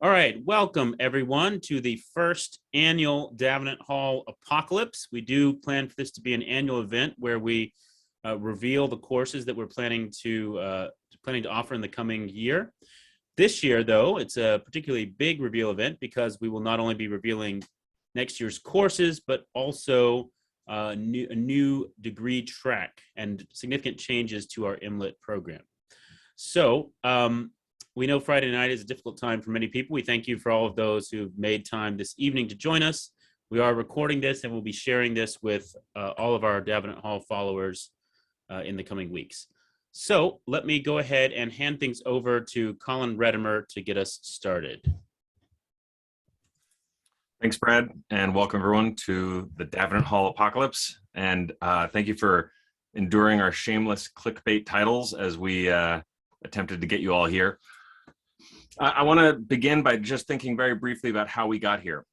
All right, welcome everyone to the first annual Davenant Hall Apocalypse. We do plan for this to be an annual event where we reveal the courses that we're planning to offer in the coming year. This year, though, it's a particularly big reveal event because we will not only be revealing next year's courses, but also a new degree track and significant changes to our M.Litt program. So, we know Friday night is a difficult time for many people. We thank you for all of those who've made time this evening to join us. We are recording this and we'll be sharing this with all of our Davenant Hall followers in the coming weeks. So let me go ahead and hand things over to Colin Redimer to get us started. Thanks, Brad, and welcome everyone to the Davenant Hall Apocalypse. And thank you for enduring our shameless clickbait titles as we attempted to get you all here. I want to begin by just thinking very briefly about how we got here.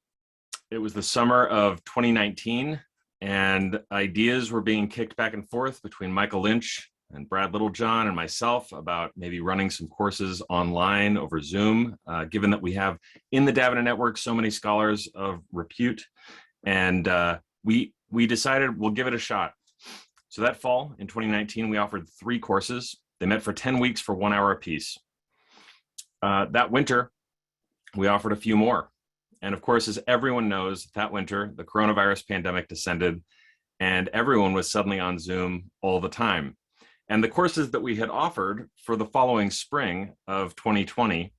It was the summer of 2019, and ideas were being kicked back and forth between Michael Lynch and Brad Littlejohn and myself about maybe running some courses online over Zoom, given that we have in the Davenant network so many scholars of repute. And we decided we'll give it a shot. So that fall in 2019, we offered 3 courses. They met for 10 weeks for 1 hour apiece. That winter, we offered a few more. And of course, as everyone knows, that winter, the coronavirus pandemic descended and everyone was suddenly on Zoom all the time. And the courses that we had offered for the following spring of 2020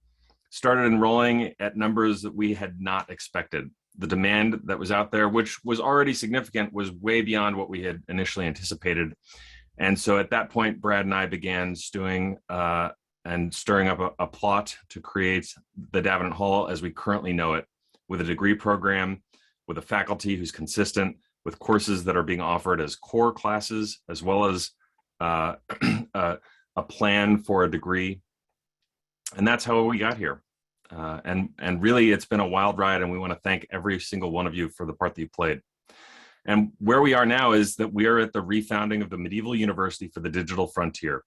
started enrolling at numbers that we had not expected. The demand that was out there, which was already significant, was way beyond what we had initially anticipated. And so at that point, Brad and I began stewing and stirring up a plot to create the Davenant Hall as we currently know it, with a degree program, with a faculty who's consistent, with courses that are being offered as core classes, as well as a plan for a degree. And that's how we got here. And really, it's been a wild ride, and we want to thank every single one of you for the part that you played. And where we are now is that we are at the refounding of the medieval university for the digital frontier.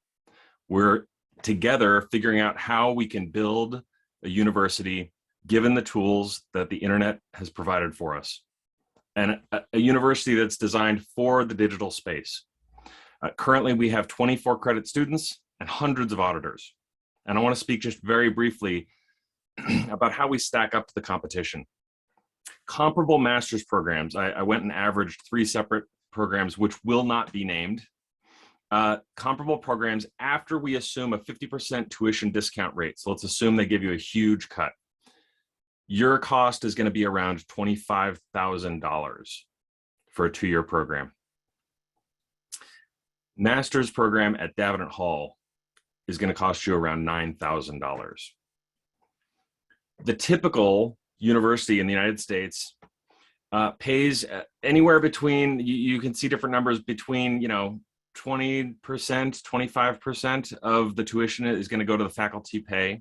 We're together figuring out how we can build a university given the tools that the internet has provided for us, and a university that's designed for the digital space. Currently, we have 24 credit students and hundreds of auditors. And I want to speak just very briefly about how we stack up to the competition. Comparable master's programs, I went and averaged 3 separate programs which will not be named. Comparable programs after we assume a 50% tuition discount rate. So let's assume they give you a huge cut. Your cost is going to be around $25,000 for a 2-year program. Master's program at Davenant Hall is going to cost you around $9,000. The typical university in the United States pays anywhere between, you can see different numbers, between 20%, 25% of the tuition is going to go to the faculty pay.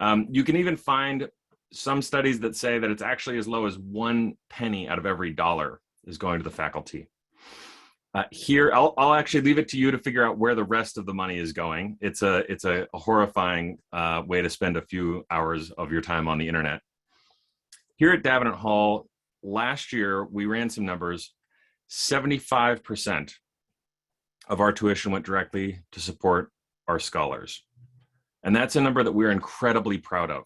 You can even find some studies that say that it's actually as low as 1 penny out of every dollar is going to the faculty. Here, I'll actually leave it to you to figure out where the rest of the money is going. It's a horrifying way to spend a few hours of your time on the internet. Here at Davenant Hall, last year, we ran some numbers. 75% of our tuition went directly to support our scholars. And that's a number that we're incredibly proud of,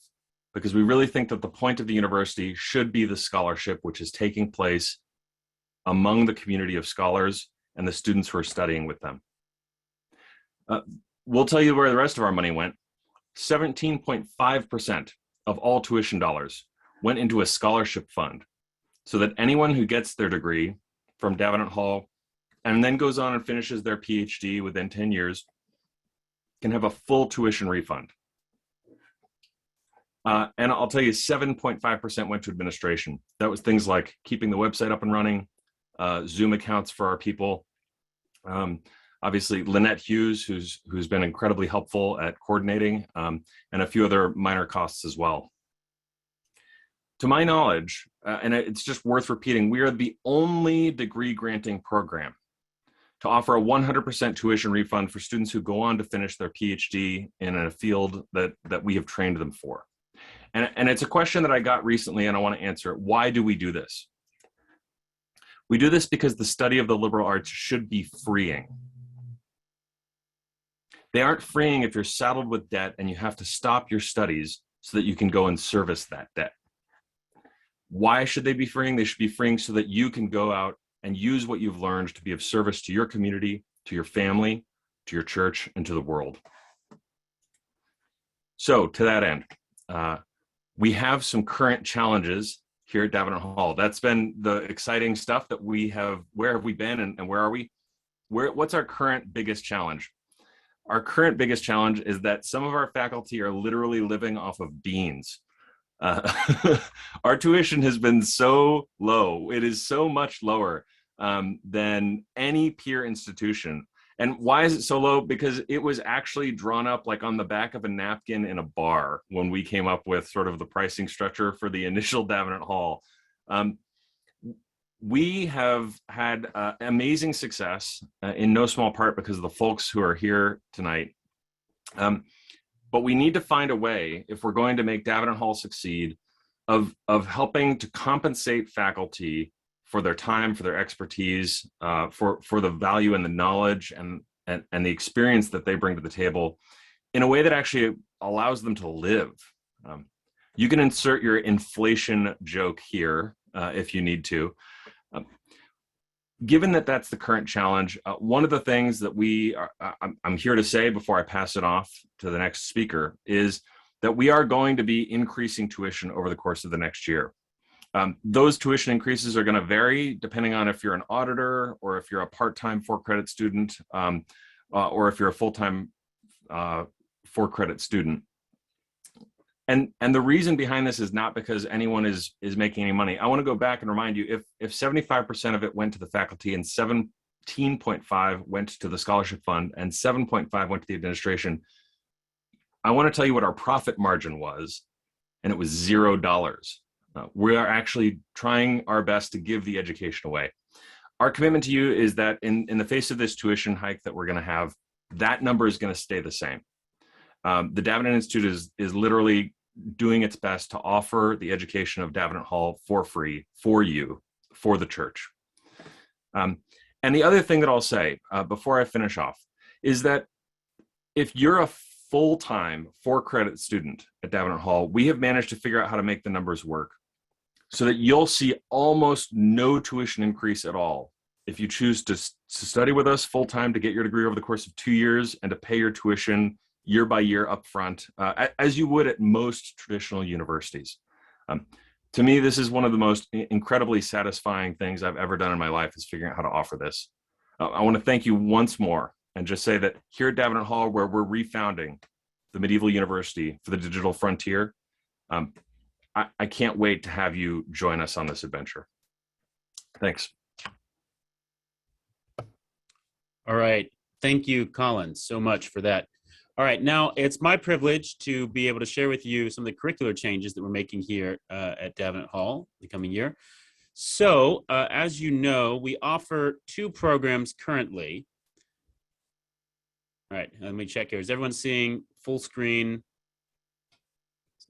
because we really think that the point of the university should be the scholarship which is taking place among the community of scholars and the students who are studying with them. We'll tell you where the rest of our money went. 17.5% of all tuition dollars went into a scholarship fund, so that anyone who gets their degree from Davenant Hall and then goes on and finishes their PhD within 10 years can have a full tuition refund. And I'll tell you, 7.5% went to administration. That was things like keeping the website up and running, Zoom accounts for our people. Obviously, Lynette Hughes, who's been incredibly helpful at coordinating, and a few other minor costs as well. To my knowledge, and it's just worth repeating, we are the only degree granting program to offer a 100% tuition refund for students who go on to finish their PhD in a field that we have trained them for. And it's a question that I got recently, and I want to answer it. Why do we do this? We do this because the study of the liberal arts should be freeing. They aren't freeing if you're saddled with debt and you have to stop your studies so that you can go and service that debt. Why should they be freeing? They should be freeing so that you can go out and use what you've learned to be of service to your community, to your family, to your church, and to the world. So to that end, we have some current challenges here at Davenant Hall. That's been the exciting stuff that we have. Where have we been and where are we? What's our current biggest challenge? Our current biggest challenge is that some of our faculty are literally living off of beans. Our tuition has been so low. It is so much lower than any peer institution. And why is it so low? Because it was actually drawn up like on the back of a napkin in a bar when we came up with sort of the pricing structure for the initial Davenant Hall. We have had amazing success in no small part because of the folks who are here tonight. But we need to find a way, if we're going to make Davenant Hall succeed, of helping to compensate faculty for their time, for their expertise, for the value and the knowledge and the experience that they bring to the table in a way that actually allows them to live. You can insert your inflation joke here if you need to. Given that that's the current challenge, one of the things that I'm here to say before I pass it off to the next speaker is that we are going to be increasing tuition over the course of the next year. Those tuition increases are going to vary depending on if you're an auditor or if you're a part-time 4-credit student or if you're a full-time 4-credit student. And the reason behind this is not because anyone is making any money. I want to go back and remind you, if 75% of it went to the faculty and 17.5 went to the scholarship fund and 7.5 went to the administration, I want to tell you what our profit margin was, and it was $0. We are actually trying our best to give the education away. Our commitment to you is that in the face of this tuition hike that we're going to have, that number is going to stay the same. The Davenant Institute is literally doing its best to offer the education of Davenant Hall for free, for you, for the church. And the other thing that I'll say before I finish off is that if you're a full-time 4-credit student at Davenant Hall, we have managed to figure out how to make the numbers work so that you'll see almost no tuition increase at all if you choose to study with us full-time to get your degree over the course of 2 years and to pay your tuition year by year upfront, as you would at most traditional universities. To me, this is one of the most incredibly satisfying things I've ever done in my life, is figuring out how to offer this. I want to thank you once more and just say that here at Davenant Hall, where we're refounding the medieval university for the digital frontier, I can't wait to have you join us on this adventure. Thanks. All right. Thank you, Colin, so much for that. All right. Now, it's my privilege to be able to share with you some of the curricular changes that we're making here at Davenant Hall the coming year. So, as you know, we offer 2 programs currently. All right. Let me check here. Is everyone seeing full screen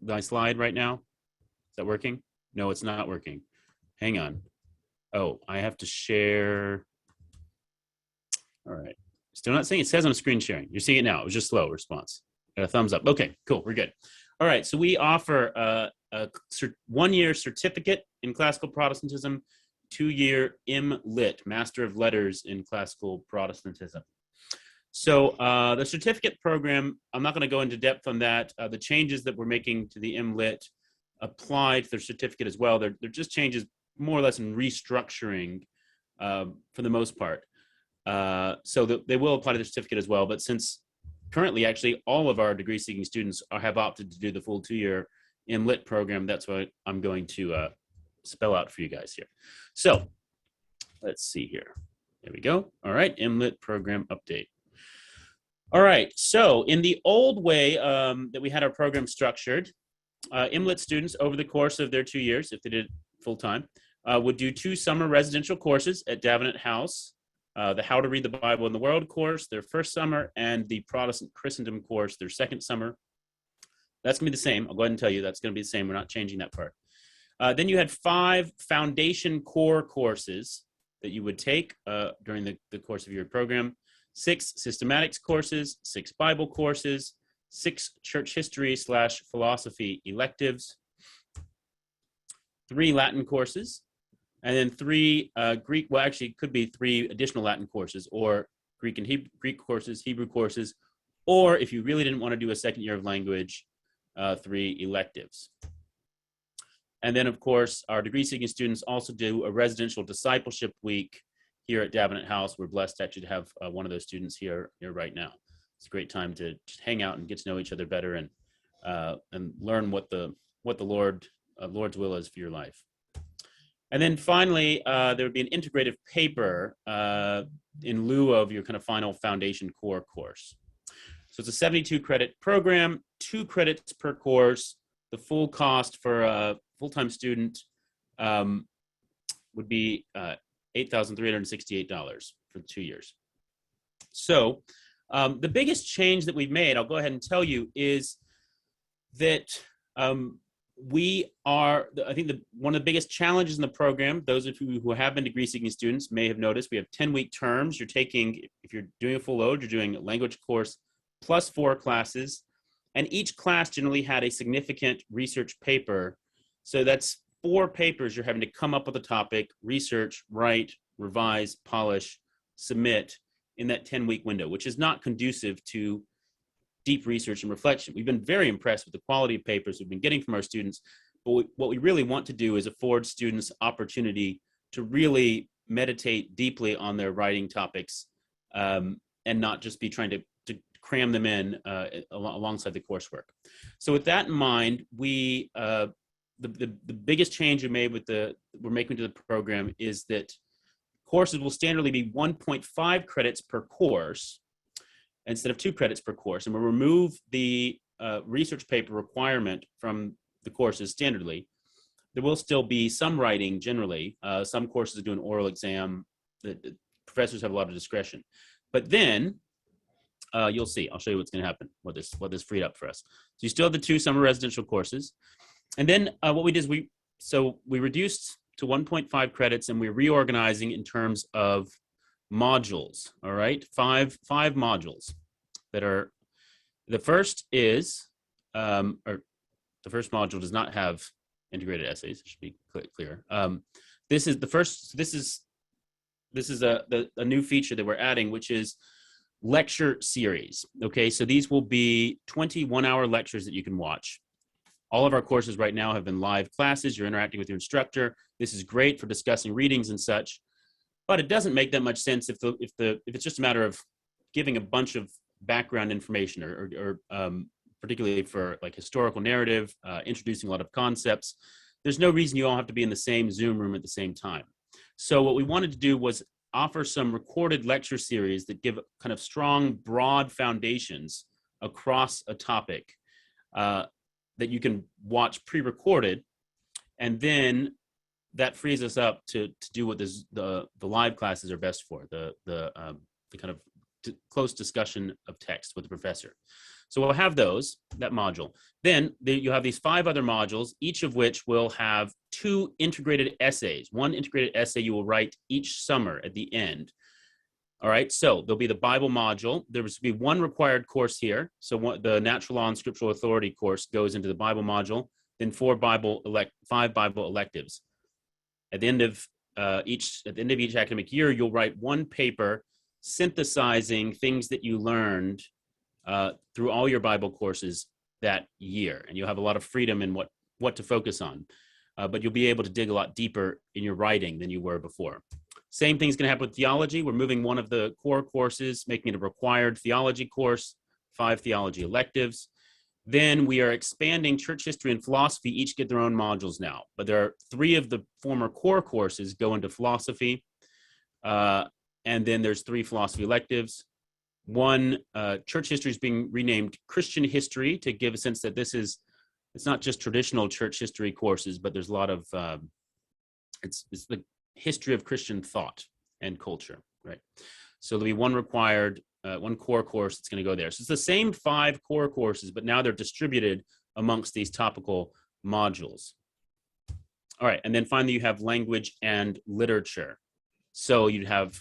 my slide right now? Is that working? No, it's not working. Hang on. Oh, I have to share. All right. Still not seeing it. It says on screen sharing. You're seeing it now. It was just slow response. Got a thumbs up. Okay, cool. We're good. All right. So we offer a 1-year certificate in classical Protestantism, 2-year M.Litt, Master of Letters in Classical Protestantism. So the certificate program, I'm not going to go into depth on that. The changes that we're making to the M.Litt apply to the certificate as well. They're just changes more or less in restructuring for the most part. So they will apply to the certificate as well. But since currently, actually, all of our degree-seeking students have opted to do the full 2-year M.Litt program, that's what I'm going to spell out for you guys here. So let's see here. There we go. All right, M.Litt program update. All right, so in the old way that we had our program structured, M.Litt students over the course of their 2 years, if they did full-time, would do 2 summer residential courses at Davenant House, the How to Read the Bible in the World course, their first summer, and the Protestant Christendom course, their second summer. That's going to be the same. I'll go ahead and tell you that's going to be the same. We're not changing that part. Then you had 5 foundation core courses that you would take during the course of your program, 6 systematics courses, 6 Bible courses, 6 church history / philosophy electives, 3 Latin courses, and then 3 Greek, well, actually, it could be 3 additional Latin courses, or Greek and Greek courses, Hebrew courses, or if you really didn't want to do a second year of language, 3 electives. And then, of course, our degree-seeking students also do a residential discipleship week here at Davenant House. We're blessed actually to have one of those students here right now. It's a great time to just hang out and get to know each other better and learn what the Lord's will is for your life. And then finally, there would be an integrative paper in lieu of your kind of final foundation core course. So it's a 72 credit program, 2 credits per course. The full cost for a full-time student would be $8,368 for 2 years. So the biggest change that we've made, I'll go ahead and tell you, is that I think one of the biggest challenges in the program, those of you who have been degree-seeking students may have noticed, we have 10-week terms. You're taking, if you're doing a full load, you're doing a language course plus 4 classes. And each class generally had a significant research paper. So that's 4 papers you're having to come up with a topic, research, write, revise, polish, submit in that 10-week window, which is not conducive to deep research and reflection. We've been very impressed with the quality of papers we've been getting from our students, but what we really want to do is afford students opportunity to really meditate deeply on their writing topics and not just be trying to cram them in alongside the coursework. So with that in mind, the biggest change we're making to the program is that courses will standardly be 1.5 credits per course instead of 2 credits per course, and we'll remove the research paper requirement from the courses standardly. There will still be some writing generally. Some courses do an oral exam. The professors have a lot of discretion, but then you'll see. I'll show you what's going to happen, what this freed up for us. So you still have the 2 summer residential courses. And then what we did is we reduced to 1.5 credits, and we're reorganizing in terms of modules. All right, 5 modules that are, the first is, or the first module does not have integrated essays. It should be clear. This is the first, this is a new feature that we're adding, which is lecture series. Okay, so these will be 21-hour lectures that you can watch. All of our courses right now have been live classes. You're interacting with your instructor. This is great for discussing readings and such, but it doesn't make that much sense if it's just a matter of giving a bunch of background information or particularly for like historical narrative, introducing a lot of concepts. There's no reason you all have to be in the same Zoom room at the same time. So what we wanted to do was offer some recorded lecture series that give kind of strong, broad foundations across a topic that you can watch pre-recorded, and then that frees us up to do what the live classes are best for, the kind of close discussion of text with the professor. So we'll have that module. Then you have these 5 other modules, each of which will have 2 integrated essays. 1 integrated essay you will write each summer at the end. All right, so there'll be the Bible module. There will be 1 required course here. So the Natural Law and Scriptural Authority course goes into the Bible module, then 5 Bible electives. At the end of each academic year, you'll write 1 paper synthesizing things that you learned through all your Bible courses that year, and you'll have a lot of freedom in what to focus on, but you'll be able to dig a lot deeper in your writing than you were before. Same thing's going to happen with theology. We're moving one of the core courses, making it a required theology course, 5 theology electives. Then we are expanding church history and philosophy, each get their own modules now, but there are 3 of the former core courses go into philosophy, and then there's 3 philosophy electives. 1, church history is being renamed Christian history to give a sense that it's not just traditional church history courses, but there's a lot of, it's the history of Christian thought and culture, right? So there'll be 1 required, 1 core course that's going to go there. So it's the same 5 core courses, but now they're distributed amongst these topical modules. All right, and then finally you have language and literature. So you'd have,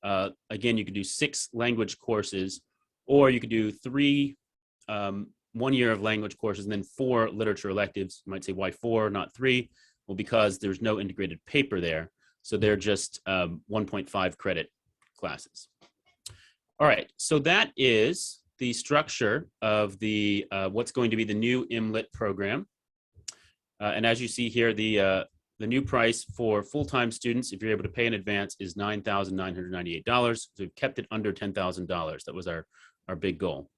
again, you could do 6 language courses, or you could do 3 1 year of language courses and then 4 literature electives. You might say, why 4, not 3? Well, because there's no integrated paper there. So they're just 1.5 credit classes. All right, so that is the structure of the what's going to be the new M.Litt program. And as you see here, the new price for full-time students, if you're able to pay in advance, is $9,998. So we've kept it under $10,000. That was our big goal.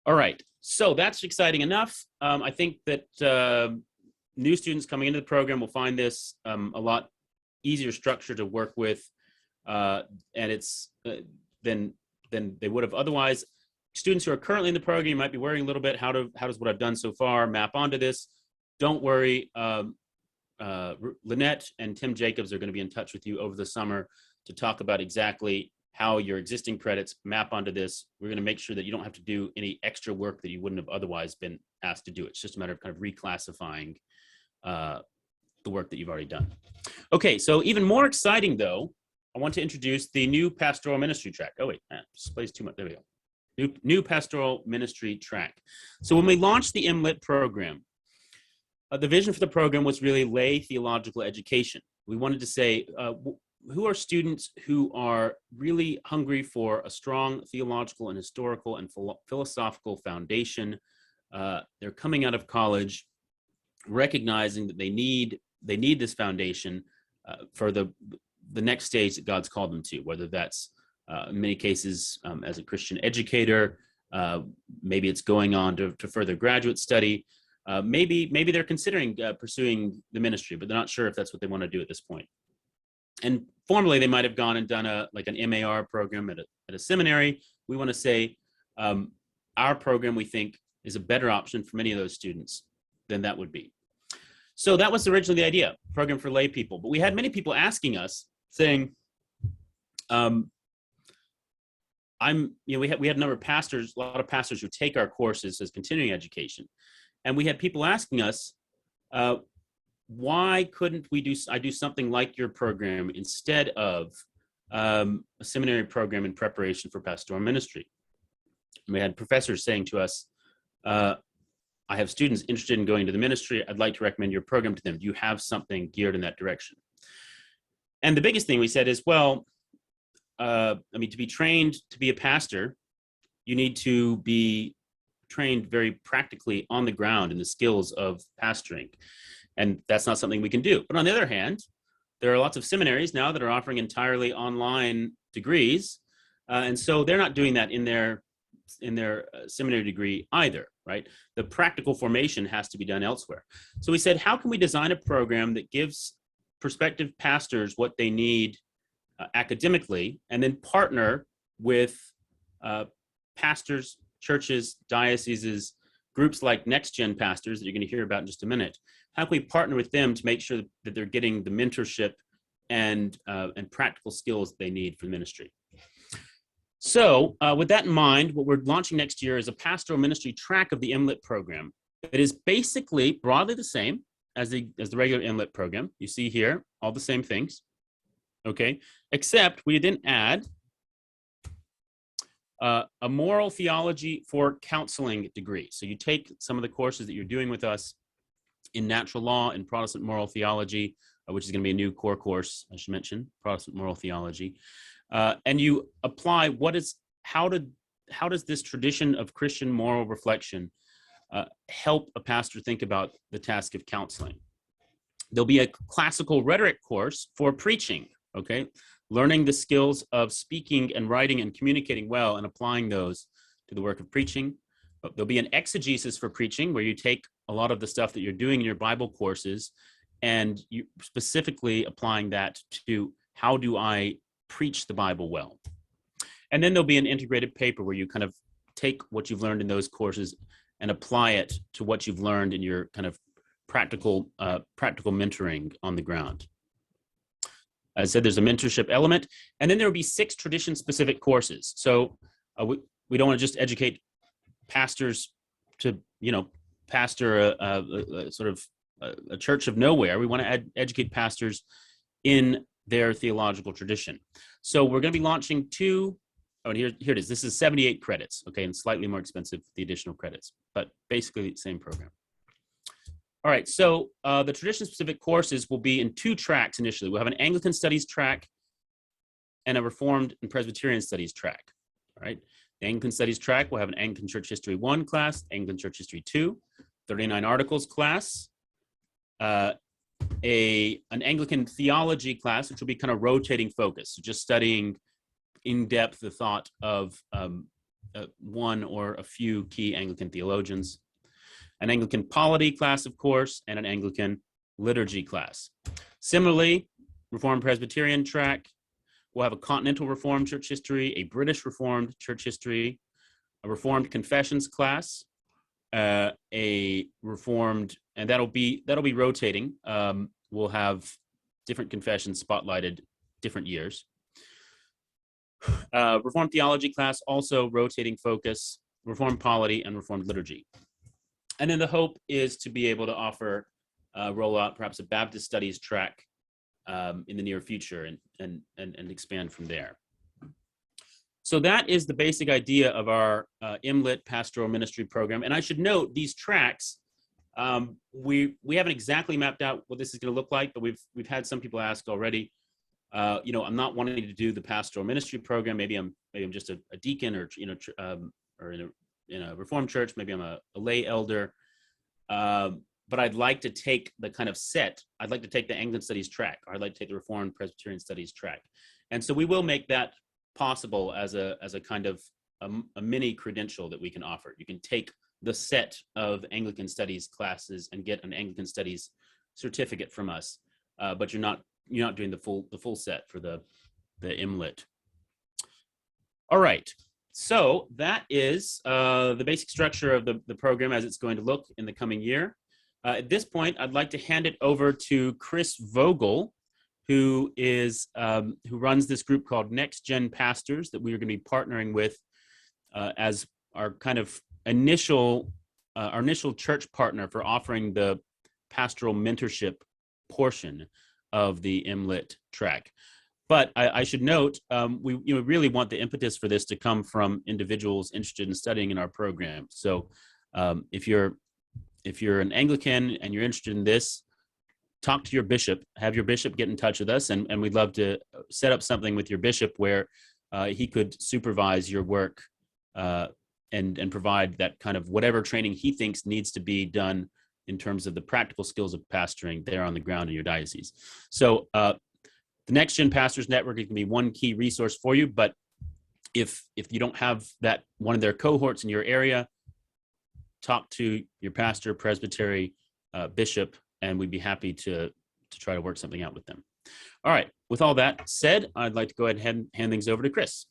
All right, so that's exciting enough. I think that new students coming into the program will find this a lot easier structure to work with, and it's than they would have otherwise. Students who are currently in the program might be worrying a little bit, how does what I've done so far map onto this? Don't worry. Lynette and Tim Jacobs are going to be in touch with you over the summer to talk about exactly how your existing credits map onto this. We're going to make sure that you don't have to do any extra work that you wouldn't have otherwise been asked to do. It's just a matter of kind of reclassifying the work that you've already done. Okay, so even more exciting though, I want to introduce the new Pastoral Ministry Track. Oh wait, displays too much, there we go. New Pastoral Ministry Track. So when we launched the M.Litt program, the vision for the program was really lay theological education. We wanted to say, who are students who are really hungry for a strong theological and historical and philosophical foundation. They're coming out of college, recognizing that they need this foundation for the next stage that God's called them to, whether that's in many cases as a Christian educator, maybe it's going on to further graduate study. Maybe they're considering pursuing the ministry, but they're not sure if that's what they want to do at this point. And formerly, they might have gone and done an MAR program at a seminary. We want to say our program, we think, is a better option for many of those students than that would be. So that was originally the idea, program for lay people. But we had many people asking us, saying, we had a number of pastors, a lot of pastors who take our courses as continuing education. And we had people asking us, why couldn't I do something like your program instead of a seminary program in preparation for pastoral ministry? And we had professors saying to us, I have students interested in going to the ministry. I'd like to recommend your program to them. Do you have something geared in that direction? And the biggest thing we said is, well, to be trained to be a pastor, you need to be trained very practically on the ground in the skills of pastoring. And that's not something we can do. But on the other hand, there are lots of seminaries now that are offering entirely online degrees. And so they're not doing that in their seminary degree either, right? The practical formation has to be done elsewhere. So we said, how can we design a program that gives prospective pastors what they need academically, and then partner with pastors, churches, dioceses, groups like NextGen pastors that you're going to hear about in just a minute. How can we partner with them to make sure that they're getting the mentorship and practical skills they need for ministry? So with that in mind, what we're launching next year is a pastoral ministry track of the M.Litt program. It is basically broadly the same as the regular M.Litt program. You see here all the same things, okay? Except we then add a moral theology for counseling degree. So you take some of the courses that you're doing with us in natural law and Protestant moral theology, which is going to be a new core course, I should mention, Protestant moral theology, and you apply how does this tradition of Christian moral reflection help a pastor think about the task of counseling? There'll be a classical rhetoric course for preaching, okay? Learning the skills of speaking and writing and communicating well and applying those to the work of preaching. There'll be an exegesis for preaching where you take a lot of the stuff that you're doing in your Bible courses and you specifically applying that to how do I preach the Bible well. And then there'll be an integrated paper where you kind of take what you've learned in those courses and apply it to what you've learned in your kind of practical mentoring on the ground. As I said, there's a mentorship element, and then there will be 6 tradition-specific courses. So we don't want to just educate pastors to pastor a sort of a church of nowhere. We want to educate pastors in their theological tradition. So we're going to be launching here it is. This is 78 credits, okay, and slightly more expensive, the additional credits, but basically the same program. All right, so the tradition-specific courses will be in 2 tracks initially. We'll have an Anglican Studies track and a Reformed and Presbyterian Studies track, all right? The Anglican Studies track will have an Anglican Church History 1 class, Anglican Church History 2, 39 Articles class, an Anglican Theology class, which will be kind of rotating focus, so just studying in depth the thought of one or a few key Anglican theologians, an Anglican Polity class, of course, and an Anglican Liturgy class. Similarly, Reformed Presbyterian track, we'll have a Continental Reformed Church History, a British Reformed Church History, a Reformed Confessions class, a Reformed, and that'll be rotating. We'll have different confessions spotlighted different years. Reformed Theology class, also rotating focus, Reformed Polity, and Reformed Liturgy. And then the hope is to be able to offer, roll out perhaps a Baptist Studies track in the near future and expand from there. So that is the basic idea of our M.Litt Pastoral Ministry program. And I should note these tracks, we haven't exactly mapped out what this is going to look like, but we've had some people ask already. I'm not wanting to do the pastoral ministry program. Maybe I'm just a deacon, or or in a Reformed church. Maybe I'm a lay elder. But I'd like to take the kind of set. I'd like to take the Anglican Studies track, or I'd like to take the Reformed Presbyterian Studies track. And so we will make that possible as a kind of a mini credential that we can offer. You can take the set of Anglican Studies classes and get an Anglican Studies certificate from us, but you're not doing the full set for the M.Litt. All right, so that is the basic structure of the program as it's going to look in the coming year. At this point, I'd like to hand it over to Chris Vogel, who runs this group called NextGen Pastors that we are going to be partnering with as our kind of initial church partner for offering the pastoral mentorship portion of the M.Litt track. But I should note, we really want the impetus for this to come from individuals interested in studying in our program. So if you're an Anglican and you're interested in this, talk to your bishop, have your bishop get in touch with us, and we'd love to set up something with your bishop where he could supervise your work and provide that kind of whatever training he thinks needs to be done in terms of the practical skills of pastoring there on the ground in your diocese. So the NextGen Pastors Network is going to be one key resource for you, but if you don't have that one of their cohorts in your area, talk to your pastor, presbytery, bishop, and we'd be happy to try to work something out with them. All right, with all that said, I'd like to go ahead and hand things over to Chris.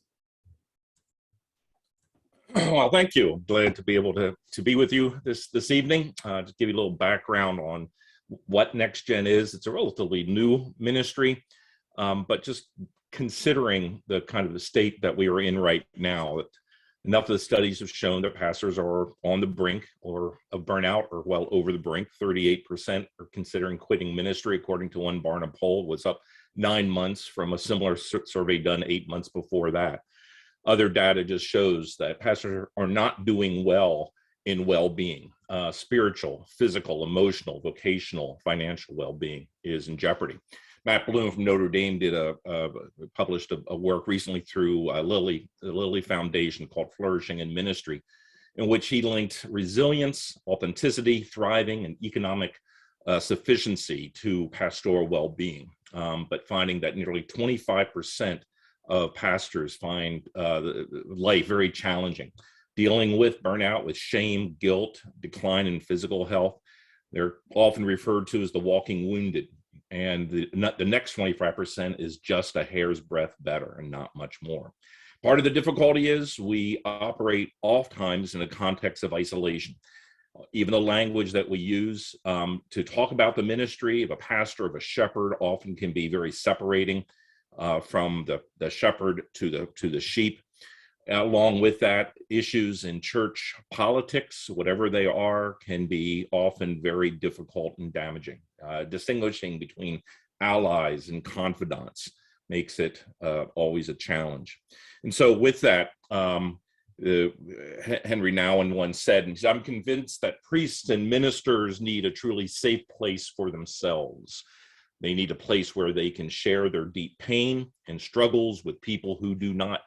Well, thank you. Glad to be able to be with you this evening. Just give you a little background on what NextGen is. It's a relatively new ministry, but just considering the kind of the state that we are in right now, that enough of the studies have shown that pastors are on the brink of burnout, or well over the brink. 38% are considering quitting ministry, according to one Barna poll, was up 9 months from a similar survey done 8 months before that. Other data just shows that pastors are not doing well in well-being. Spiritual, physical, emotional, vocational, financial well-being is in jeopardy. Matt Bloom from Notre Dame published a work recently through the Lilly Foundation called Flourishing in Ministry, in which he linked resilience, authenticity, thriving, and economic sufficiency to pastoral well-being, but finding that nearly 25% of pastors find life very challenging, dealing with burnout, with shame, guilt, decline in physical health. They're often referred to as the walking wounded. And the next 25% is just a hair's breadth better and not much more. Part of the difficulty is we operate oftentimes in a context of isolation. Even the language that we use to talk about the ministry of a pastor, of a shepherd, often can be very separating from the shepherd to the sheep. Along with that, issues in church politics, whatever they are, can be often very difficult and damaging. Distinguishing between allies and confidants makes it always a challenge. And so with that, Henry Nouwen once said, and I'm convinced that priests and ministers need a truly safe place for themselves. They need a place where they can share their deep pain and struggles with people who do not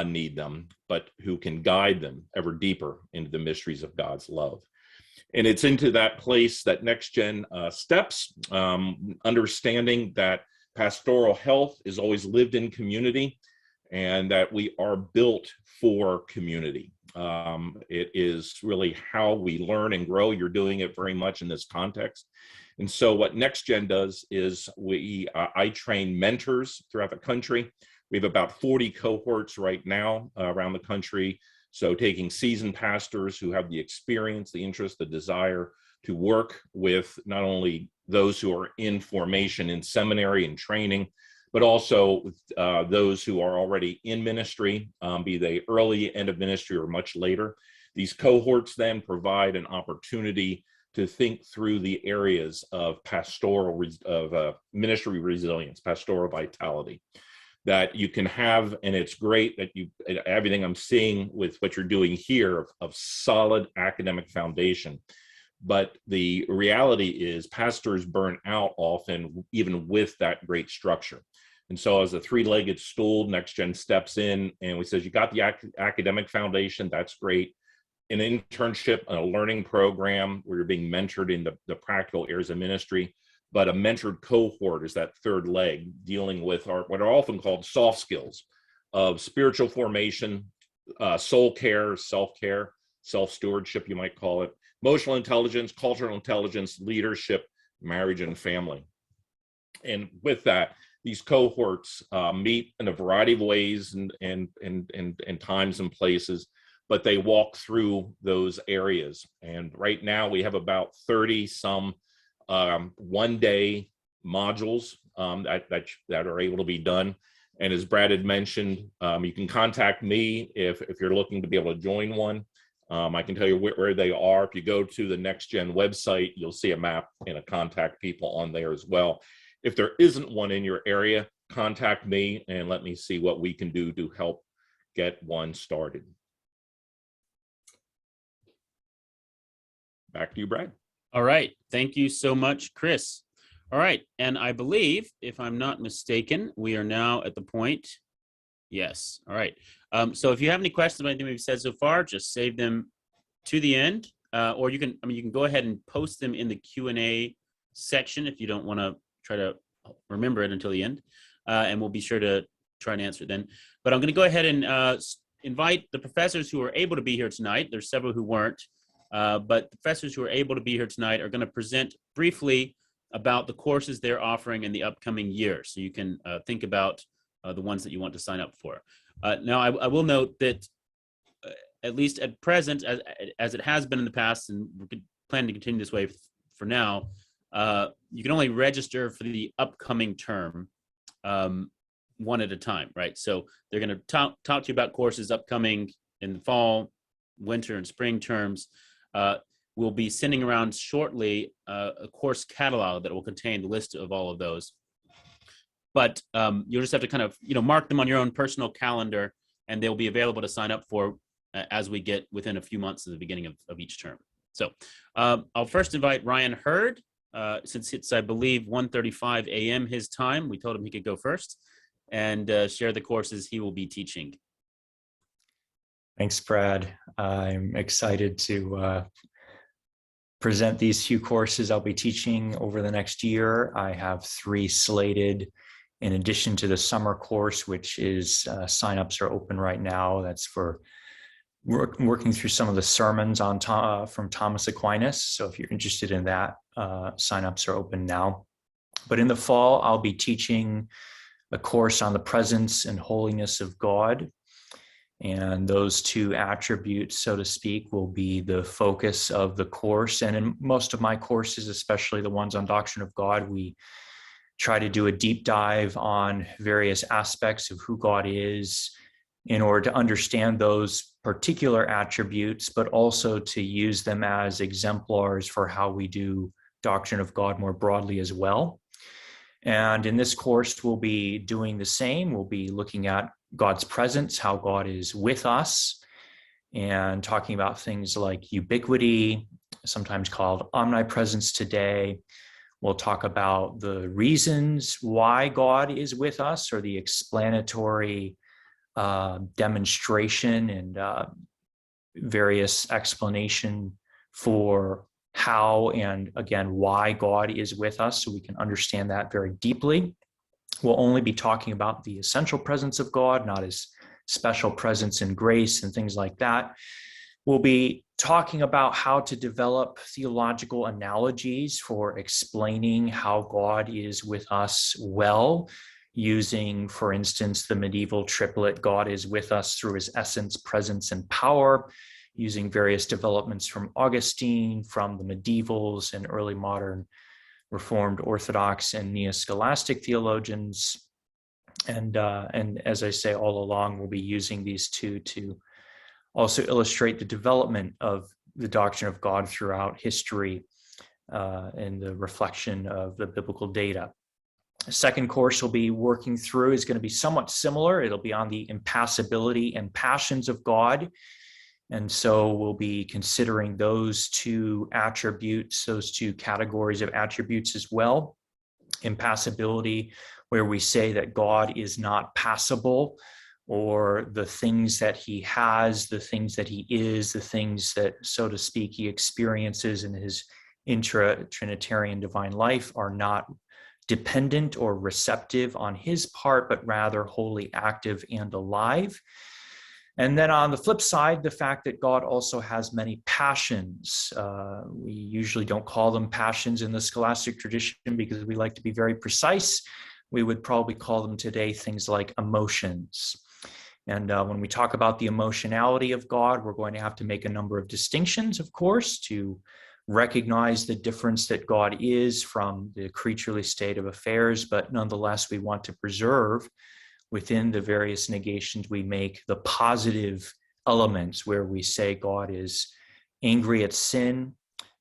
need them, but who can guide them ever deeper into the mysteries of God's love. And it's into that place that NextGen steps, understanding that pastoral health is always lived in community and that we are built for community. It is really how we learn and grow. You're doing it very much in this context. And so what NextGen does is I train mentors throughout the country. We have about 40 cohorts right now around the country. So taking seasoned pastors who have the experience, the interest, the desire to work with not only those who are in formation in seminary and training, but also those who are already in ministry, be they early end of ministry or much later. These cohorts then provide an opportunity to think through the areas of ministry resilience, pastoral vitality that you can have. And it's great that everything I'm seeing with what you're doing here of solid academic foundation. But the reality is pastors burn out often, even with that great structure. And so as a three-legged stool, NextGen steps in and we says, you got the academic foundation, that's great. An internship, a learning program where you're being mentored in the practical areas of ministry, but a mentored cohort is that third leg, dealing with what are often called soft skills of spiritual formation, soul care, self-care, self-stewardship, you might call it, emotional intelligence, cultural intelligence, leadership, marriage, and family. And with that, these cohorts meet in a variety of ways and times and places, but they walk through those areas. And right now we have about 30 some one-day modules that are able to be done. And as Brad had mentioned, you can contact me if you're looking to be able to join one. I can tell you where they are. If you go to the NextGen website, you'll see a map and a contact people on there as well. If there isn't one in your area, contact me and let me see what we can do to help get one started. Back to you, Brad. All right. Thank you so much, Chris. All right. And I believe, if I'm not mistaken, we are now at the point. Yes. All right. So if you have any questions about anything we've said so far, just save them to the end, or you can go ahead and post them in the Q&A section if you don't want to try to remember it until the end, and we'll be sure to try and answer it then. But I'm going to go ahead and invite the professors who are able to be here tonight. There's several who weren't, but the professors who are able to be here tonight are going to present briefly about the courses they're offering in the upcoming year. So you can think about the ones that you want to sign up for. Now, I will note that at least at present, as it has been in the past, and we're planning to continue this way for now, you can only register for the upcoming term one at a time, right? So they're going to talk to you about courses upcoming in the fall, winter, and spring terms. We'll be sending around shortly a course catalog that will contain the list of all of those. But you'll just have to kind of mark them on your own personal calendar, and they'll be available to sign up for as we get within a few months of the beginning of each term. So I'll first invite Ryan Hurd. Since it's, I believe, 1:35 a.m. his time, we told him he could go first and share the courses he will be teaching. Thanks, Brad. I'm excited to present these few courses I'll be teaching over the next year. I have 3 slated in addition to the summer course, which is signups are open right now. That's for working through some of the sermons on from Thomas Aquinas. So if you're interested in that, signups are open now. But in the fall, I'll be teaching a course on the presence and holiness of God. And those 2 attributes, so to speak, will be the focus of the course. And in most of my courses, especially the ones on doctrine of God, we try to do a deep dive on various aspects of who God is in order to understand those particular attributes, but also to use them as exemplars for how we do doctrine of God more broadly as well. And in this course, we'll be doing the same. We'll be looking at God's presence, how God is with us, and talking about things like ubiquity, sometimes called omnipresence today. We'll talk about the reasons why God is with us, or the explanatory demonstration and various explanation for how and again why God is with us, so we can understand that very deeply. We'll only be talking about the essential presence of God, not his special presence and grace and things like that. We'll be talking about how to develop theological analogies for explaining how God is with us well, using, for instance, the medieval triplet, God is with us through his essence, presence, and power, using various developments from Augustine, from the medievals and early modern Reformed Orthodox and Neo-Scholastic theologians. And as I say all along, we'll be using these two to also illustrate the development of the doctrine of God throughout history and the reflection of the biblical data. The second course we'll be working through is going to be somewhat similar. It'll be on the impassibility and passions of God. And so we'll be considering those two attributes, those two categories of attributes as well. Impassibility, where we say that God is not passible, or the things that he has, the things that he is, the things that, so to speak, he experiences in his intra-Trinitarian divine life are not dependent or receptive on his part, but rather wholly active and alive. And then on the flip side, the fact that God also has many passions. We usually don't call them passions in the scholastic tradition because we like to be very precise. We would probably call them today things like emotions. And when we talk about the emotionality of God, we're going to have to make a number of distinctions, of course, to recognize the difference that God is from the creaturely state of affairs, but nonetheless, we want to preserve within the various negations we make the positive elements where we say God is angry at sin,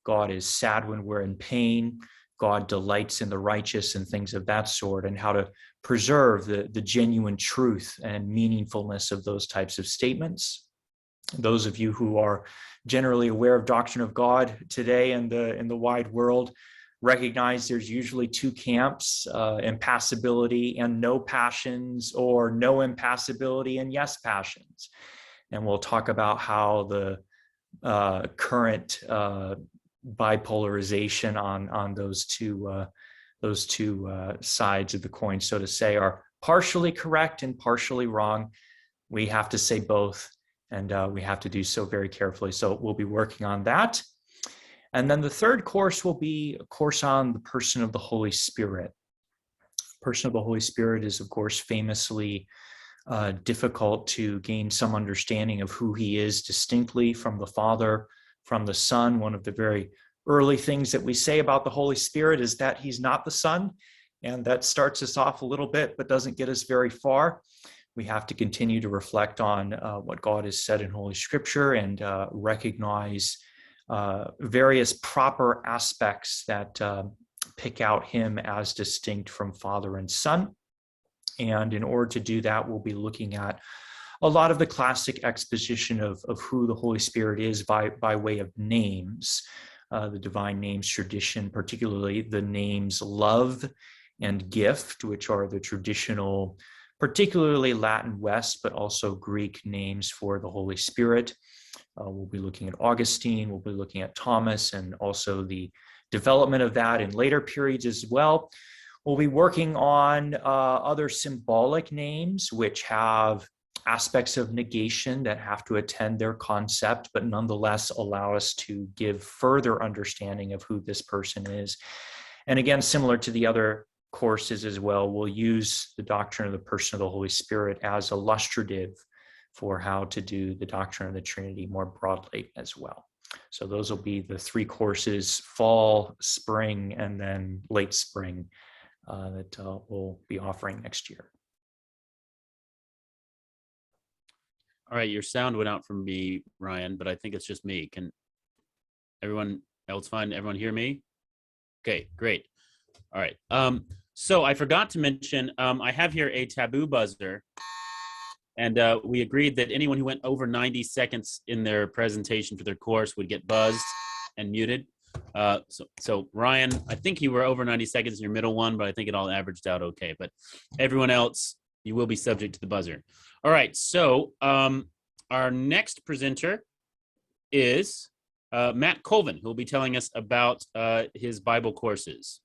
God is sad when we're in pain, God delights in the righteous and things of that sort, and how to preserve the genuine truth and meaningfulness of those types of statements. Those of you who are generally aware of doctrine of God today in the wide world recognize there's usually two camps, impassibility and no passions, or no impassibility and yes passions. And we'll talk about how the current bipolarization on those two sides of the coin, so to say, are partially correct and partially wrong. We have to say both, and we have to do so very carefully. So we'll be working on that. And then the third course will be a course on the person of the Holy Spirit. The person of the Holy Spirit is, of course, famously difficult to gain some understanding of who he is distinctly from the Father, from the Son. One of the very early things that we say about the Holy Spirit is that he's not the Son, and that starts us off a little bit, but doesn't get us very far. We have to continue to reflect on what God has said in Holy Scripture and recognize various proper aspects that pick out him as distinct from Father and Son. And in order to do that, we'll be looking at a lot of the classic exposition of who the Holy Spirit is by way of names, the divine names tradition, particularly the names love and gift, which are the traditional, particularly Latin West, but also Greek names for the Holy Spirit. We'll be looking at Augustine, we'll be looking at Thomas, and also the development of that in later periods as well. We'll be working on other symbolic names, which have aspects of negation that have to attend their concept, but nonetheless allow us to give further understanding of who this person is. And again, similar to the other courses as well, we'll use the doctrine of the person of the Holy Spirit as illustrative for how to do the doctrine of the Trinity more broadly as well. So those will be the three courses: fall, spring, and then late spring that we'll be offering next year. All right, your sound went out from me, Ryan, but I think it's just me. Can everyone else find everyone hear me? Okay, great. All right. So I forgot to mention, I have here a taboo buzzer, and we agreed that anyone who went over 90 seconds in their presentation for their course would get buzzed and muted. So Ryan, I think you were over 90 seconds in your middle one, but I think it all averaged out okay. But everyone else, you will be subject to the buzzer. All right, so our next presenter is Matt Colvin, who will be telling us about his Bible courses.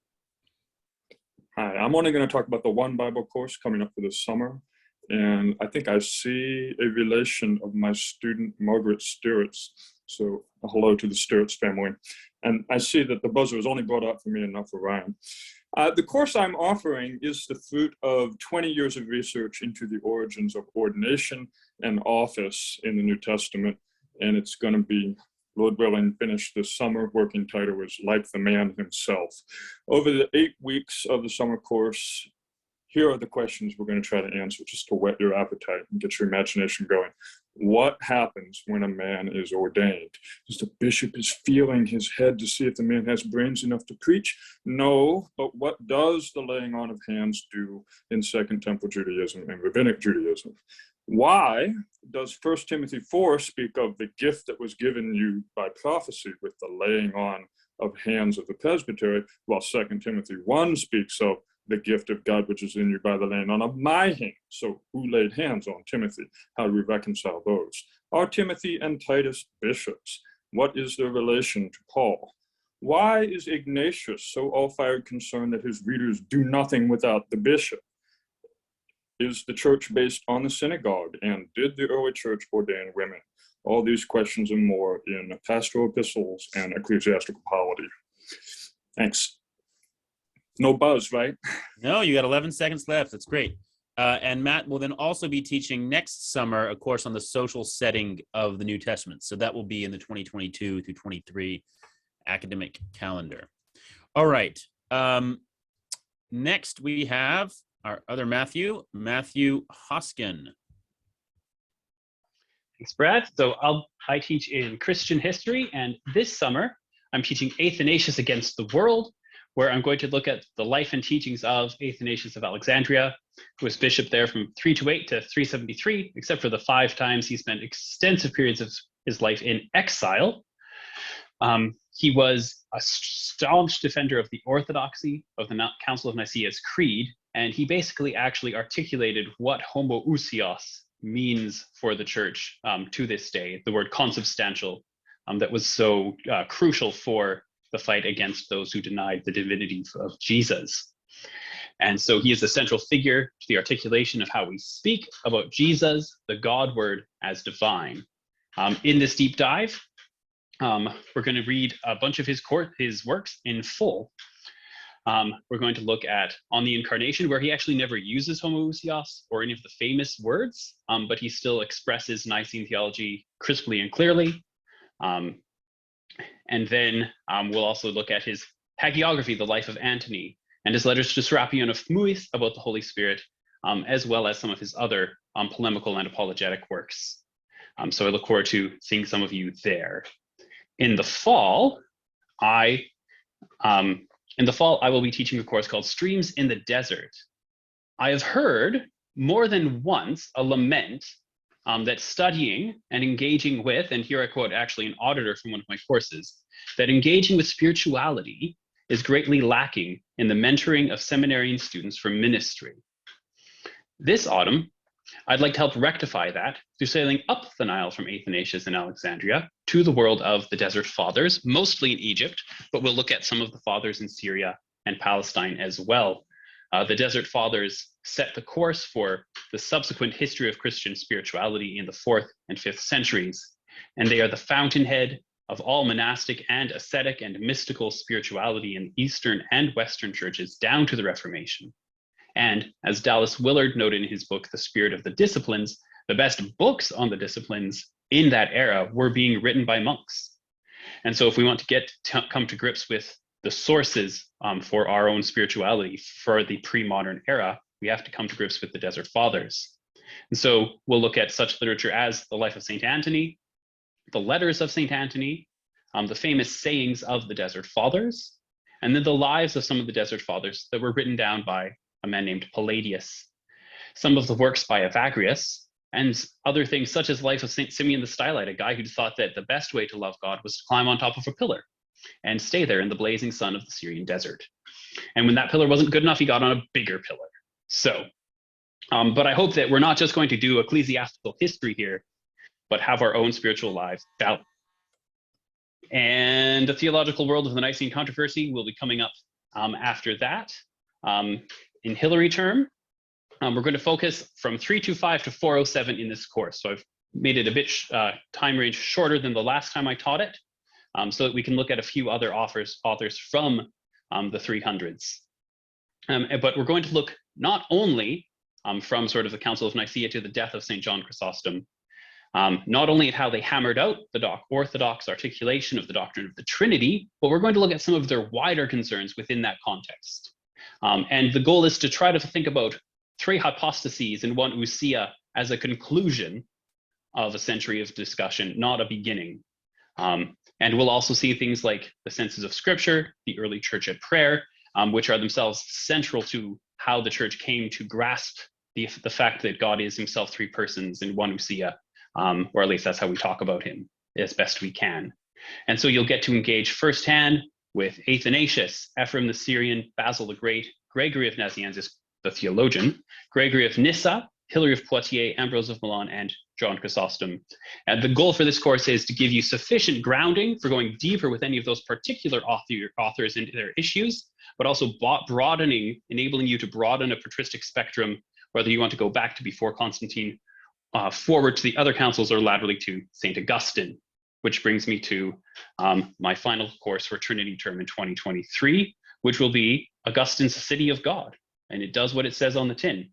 Hi, I'm only going to talk about the one Bible course coming up for this summer. And I think I see a relation of my student, Margaret Stewart's. So hello to the Stewart's family. And I see that the buzzer was only brought out for me and not for Ryan. The course I'm offering is the fruit of 20 years of research into the origins of ordination and office in the New Testament. And it's going to be, Lord willing, finished this summer. Working title is Like the Man Himself. Over the 8 weeks of the summer course, here are the questions we're going to try to answer just to whet your appetite and get your imagination going. What happens when a man is ordained? Does the bishop is feeling his head to see if the man has brains enough to preach? No, but what does the laying on of hands do in Second Temple Judaism and Rabbinic Judaism? Why does 1 Timothy 4 speak of the gift that was given you by prophecy with the laying on of hands of the presbytery, while 2 Timothy 1 speaks of the gift of God which is in you by the laying on of my hands? So who laid hands on Timothy? How do we reconcile those? Are Timothy and Titus bishops? What is their relation to Paul? Why is Ignatius so all-fired concerned that his readers do nothing without the bishop? Is the church based on the synagogue? And did the early church ordain women? All these questions and more in pastoral epistles and ecclesiastical polity. Thanks. No buzz, right? No, you got 11 seconds left. That's great. And Matt will then also be teaching next summer a course on the social setting of the New Testament. So that will be in the 2022 through 23 academic calendar. All right. Next, we have our other Matthew Hoskin. Thanks, Brad. So I teach in Christian history, and this summer I'm teaching Athanasius Against the World, where I'm going to look at the life and teachings of Athanasius of Alexandria, who was bishop there from 328 to 373, except for the 5 times he spent extensive periods of his life in exile. He was a staunch defender of the orthodoxy of the Council of Nicaea's Creed, and he basically actually articulated what homoousios means for the church to this day, the word consubstantial that was so crucial for the fight against those who denied the divinity of Jesus. And so he is a central figure to the articulation of how we speak about Jesus, the God word, as divine. In this deep dive, we're going to read a bunch of his works in full. We're going to look at On the Incarnation, where he actually never uses homoousios or any of the famous words, but he still expresses Nicene theology crisply and clearly. And then we'll also look at his hagiography, The Life of Antony, and his letters to Serapion of Tmuis about the Holy Spirit, as well as some of his other polemical and apologetic works. So I look forward to seeing some of you there. In the fall, I will be teaching a course called Streams in the Desert. I have heard more than once a lament that studying and engaging with, and here I quote actually an auditor from one of my courses, that engaging with spirituality is greatly lacking in the mentoring of seminarian students for ministry. This autumn, I'd like to help rectify that through sailing up the Nile from Athanasius and Alexandria to the world of the Desert Fathers, mostly in Egypt, but we'll look at some of the fathers in Syria and Palestine as well. The Desert Fathers set the course for the subsequent history of Christian spirituality in the 4th and 5th centuries, and they are the fountainhead of all monastic and ascetic and mystical spirituality in Eastern and Western churches down to the Reformation. And as Dallas Willard noted in his book, The Spirit of the Disciplines, the best books on the disciplines in that era were being written by monks. And so if we want to come to grips with the sources for our own spirituality for the pre-modern era, we have to come to grips with the Desert Fathers. And so we'll look at such literature as the life of St. Anthony, the letters of St. Anthony, the famous sayings of the Desert Fathers, and then the lives of some of the Desert Fathers that were written down by a man named Palladius, some of the works by Evagrius, and other things such as life of St. Simeon the Stylite, a guy who thought that the best way to love God was to climb on top of a pillar and stay there in the blazing sun of the Syrian desert. And when that pillar wasn't good enough, he got on a bigger pillar. So, but I hope that we're not just going to do ecclesiastical history here, but have our own spiritual lives out. And the theological world of the Nicene controversy will be coming up after that. In Hilary term, we're going to focus from 325 to 407 in this course. So I've made it a bit time range shorter than the last time I taught it, so that we can look at a few other authors from the 300s. But we're going to look not only from sort of the Council of Nicaea to the death of St. John Chrysostom, not only at how they hammered out the orthodox articulation of the doctrine of the Trinity, but we're going to look at some of their wider concerns within that context. And the goal is to try to think about three hypostases in one ousia as a conclusion of a century of discussion, not a beginning. And we'll also see things like the senses of Scripture, the early church at prayer, which are themselves central to how the church came to grasp the fact that God is himself three persons in one ousia, or at least that's how we talk about him as best we can. And so you'll get to engage firsthand with Athanasius, Ephraim the Syrian, Basil the Great, Gregory of Nazianzus, the theologian, Gregory of Nyssa, Hilary of Poitiers, Ambrose of Milan, and John Chrysostom. And the goal for this course is to give you sufficient grounding for going deeper with any of those particular authors into their issues, but also enabling you to broaden a patristic spectrum, whether you want to go back to before Constantine, forward to the other councils, or laterally to St. Augustine, which brings me to my final course for Trinity term in 2023, which will be Augustine's City of God. And it does what it says on the tin.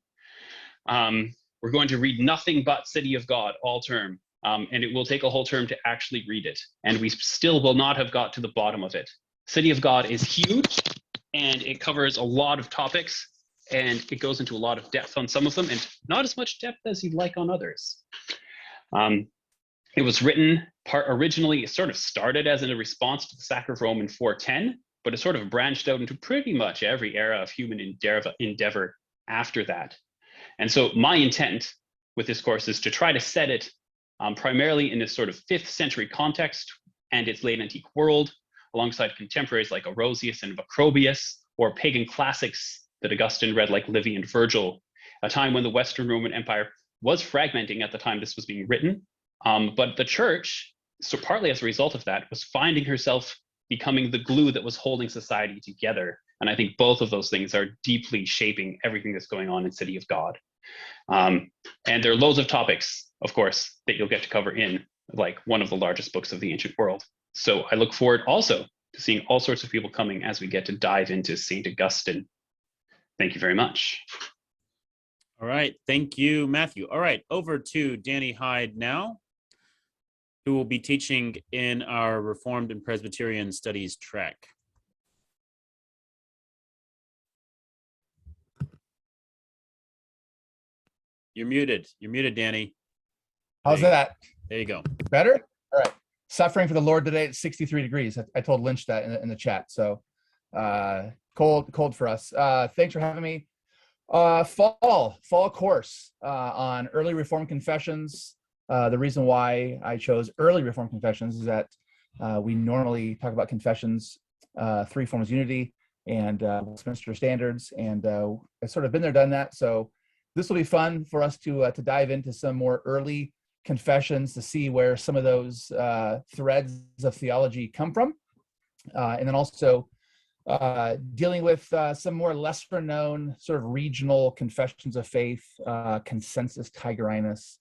We're going to read nothing but City of God all term, and it will take a whole term to actually read it. And we still will not have got to the bottom of it. City of God is huge, and it covers a lot of topics, and it goes into a lot of depth on some of them, and not as much depth as you'd like on others. It was written originally, it sort of started as a response to the Sack of Rome in 410, but it sort of branched out into pretty much every era of human endeavor after that. And so my intent with this course is to try to set it primarily in this sort of 5th century context and its late antique world, alongside contemporaries like Orosius and Macrobius, or pagan classics that Augustine read like Livy and Virgil, a time when the Western Roman Empire was fragmenting at the time this was being written. But the church, so partly as a result of that, was finding herself becoming the glue that was holding society together. And I think both of those things are deeply shaping everything that's going on in City of God. And there are loads of topics, of course, that you'll get to cover in like one of the largest books of the ancient world. So I look forward also to seeing all sorts of people coming as we get to dive into St. Augustine. Thank you very much. All right. Thank you, Matthew. All right. Over to Danny Hyde now, who will be teaching in our Reformed and Presbyterian Studies track. You're muted. You're muted, Danny. How's that? There you go. Better? All right. Suffering for the Lord today at 63 degrees. I told Lynch that in the chat. So cold for us. Thanks for having me. Fall course on early Reformed confessions. The reason why I chose early Reformed confessions is that we normally talk about confessions, 3 forms of unity and Westminster standards, and I've sort of been there, done that. So this will be fun for us to dive into some more early confessions to see where some of those threads of theology come from, and then also dealing with some more lesser known sort of regional confessions of faith, consensus Tigerinus,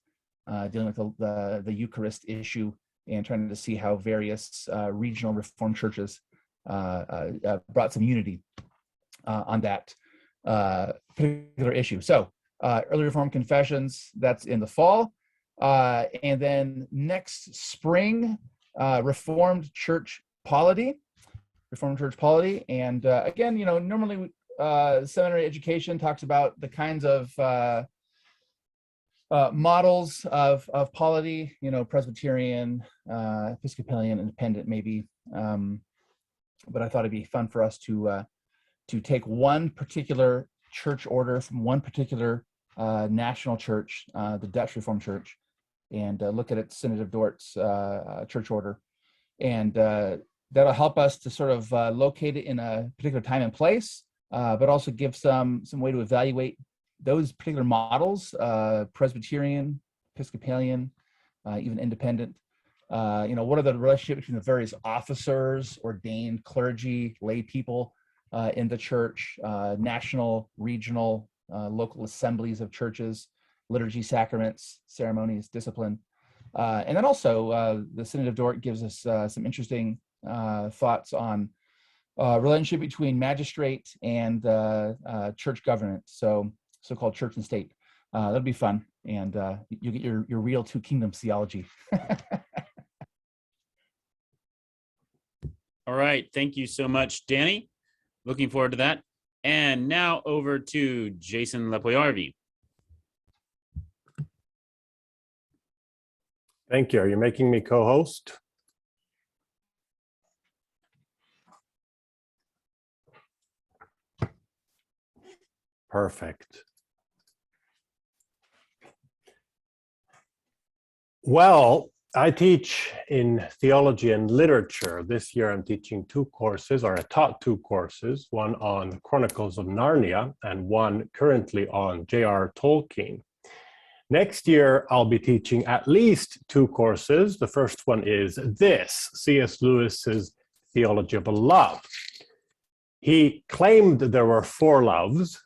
dealing with the Eucharist issue, and trying to see how various regional Reformed churches brought some unity on that particular issue. So early Reformed confessions, that's in the fall. And then next spring, Reformed Church Polity. And again, normally seminary education talks about the kinds of models of polity, Presbyterian, Episcopalian, Independent, maybe. But I thought it'd be fun for us to take one particular church order from one particular national church, the Dutch Reformed Church, and look at its Synod of Dort's church order, and that'll help us to sort of locate it in a particular time and place, but also give some way to evaluate those particular models, Presbyterian, Episcopalian, even Independent. What are the relationship between the various officers, ordained clergy, lay people in the church, national, regional, local assemblies of churches, liturgy, sacraments, ceremonies, discipline. And then also the Synod of Dort gives us some interesting thoughts on relationship between magistrate and church governance, so-called church and state. That'll be fun, and you get your real two kingdoms theology. All right, thank you so much, Danny. Looking forward to that. And now over to Jason Lepoyarvi. Thank you. Are you making me co-host? Perfect. Well, I teach in theology and literature. This year I'm teaching two courses, or I taught two courses, one on Chronicles of Narnia and one currently on J.R. Tolkien. Next year, I'll be teaching at least two courses. The first one is this, C.S. Lewis's Theology of Love. He claimed there were four loves,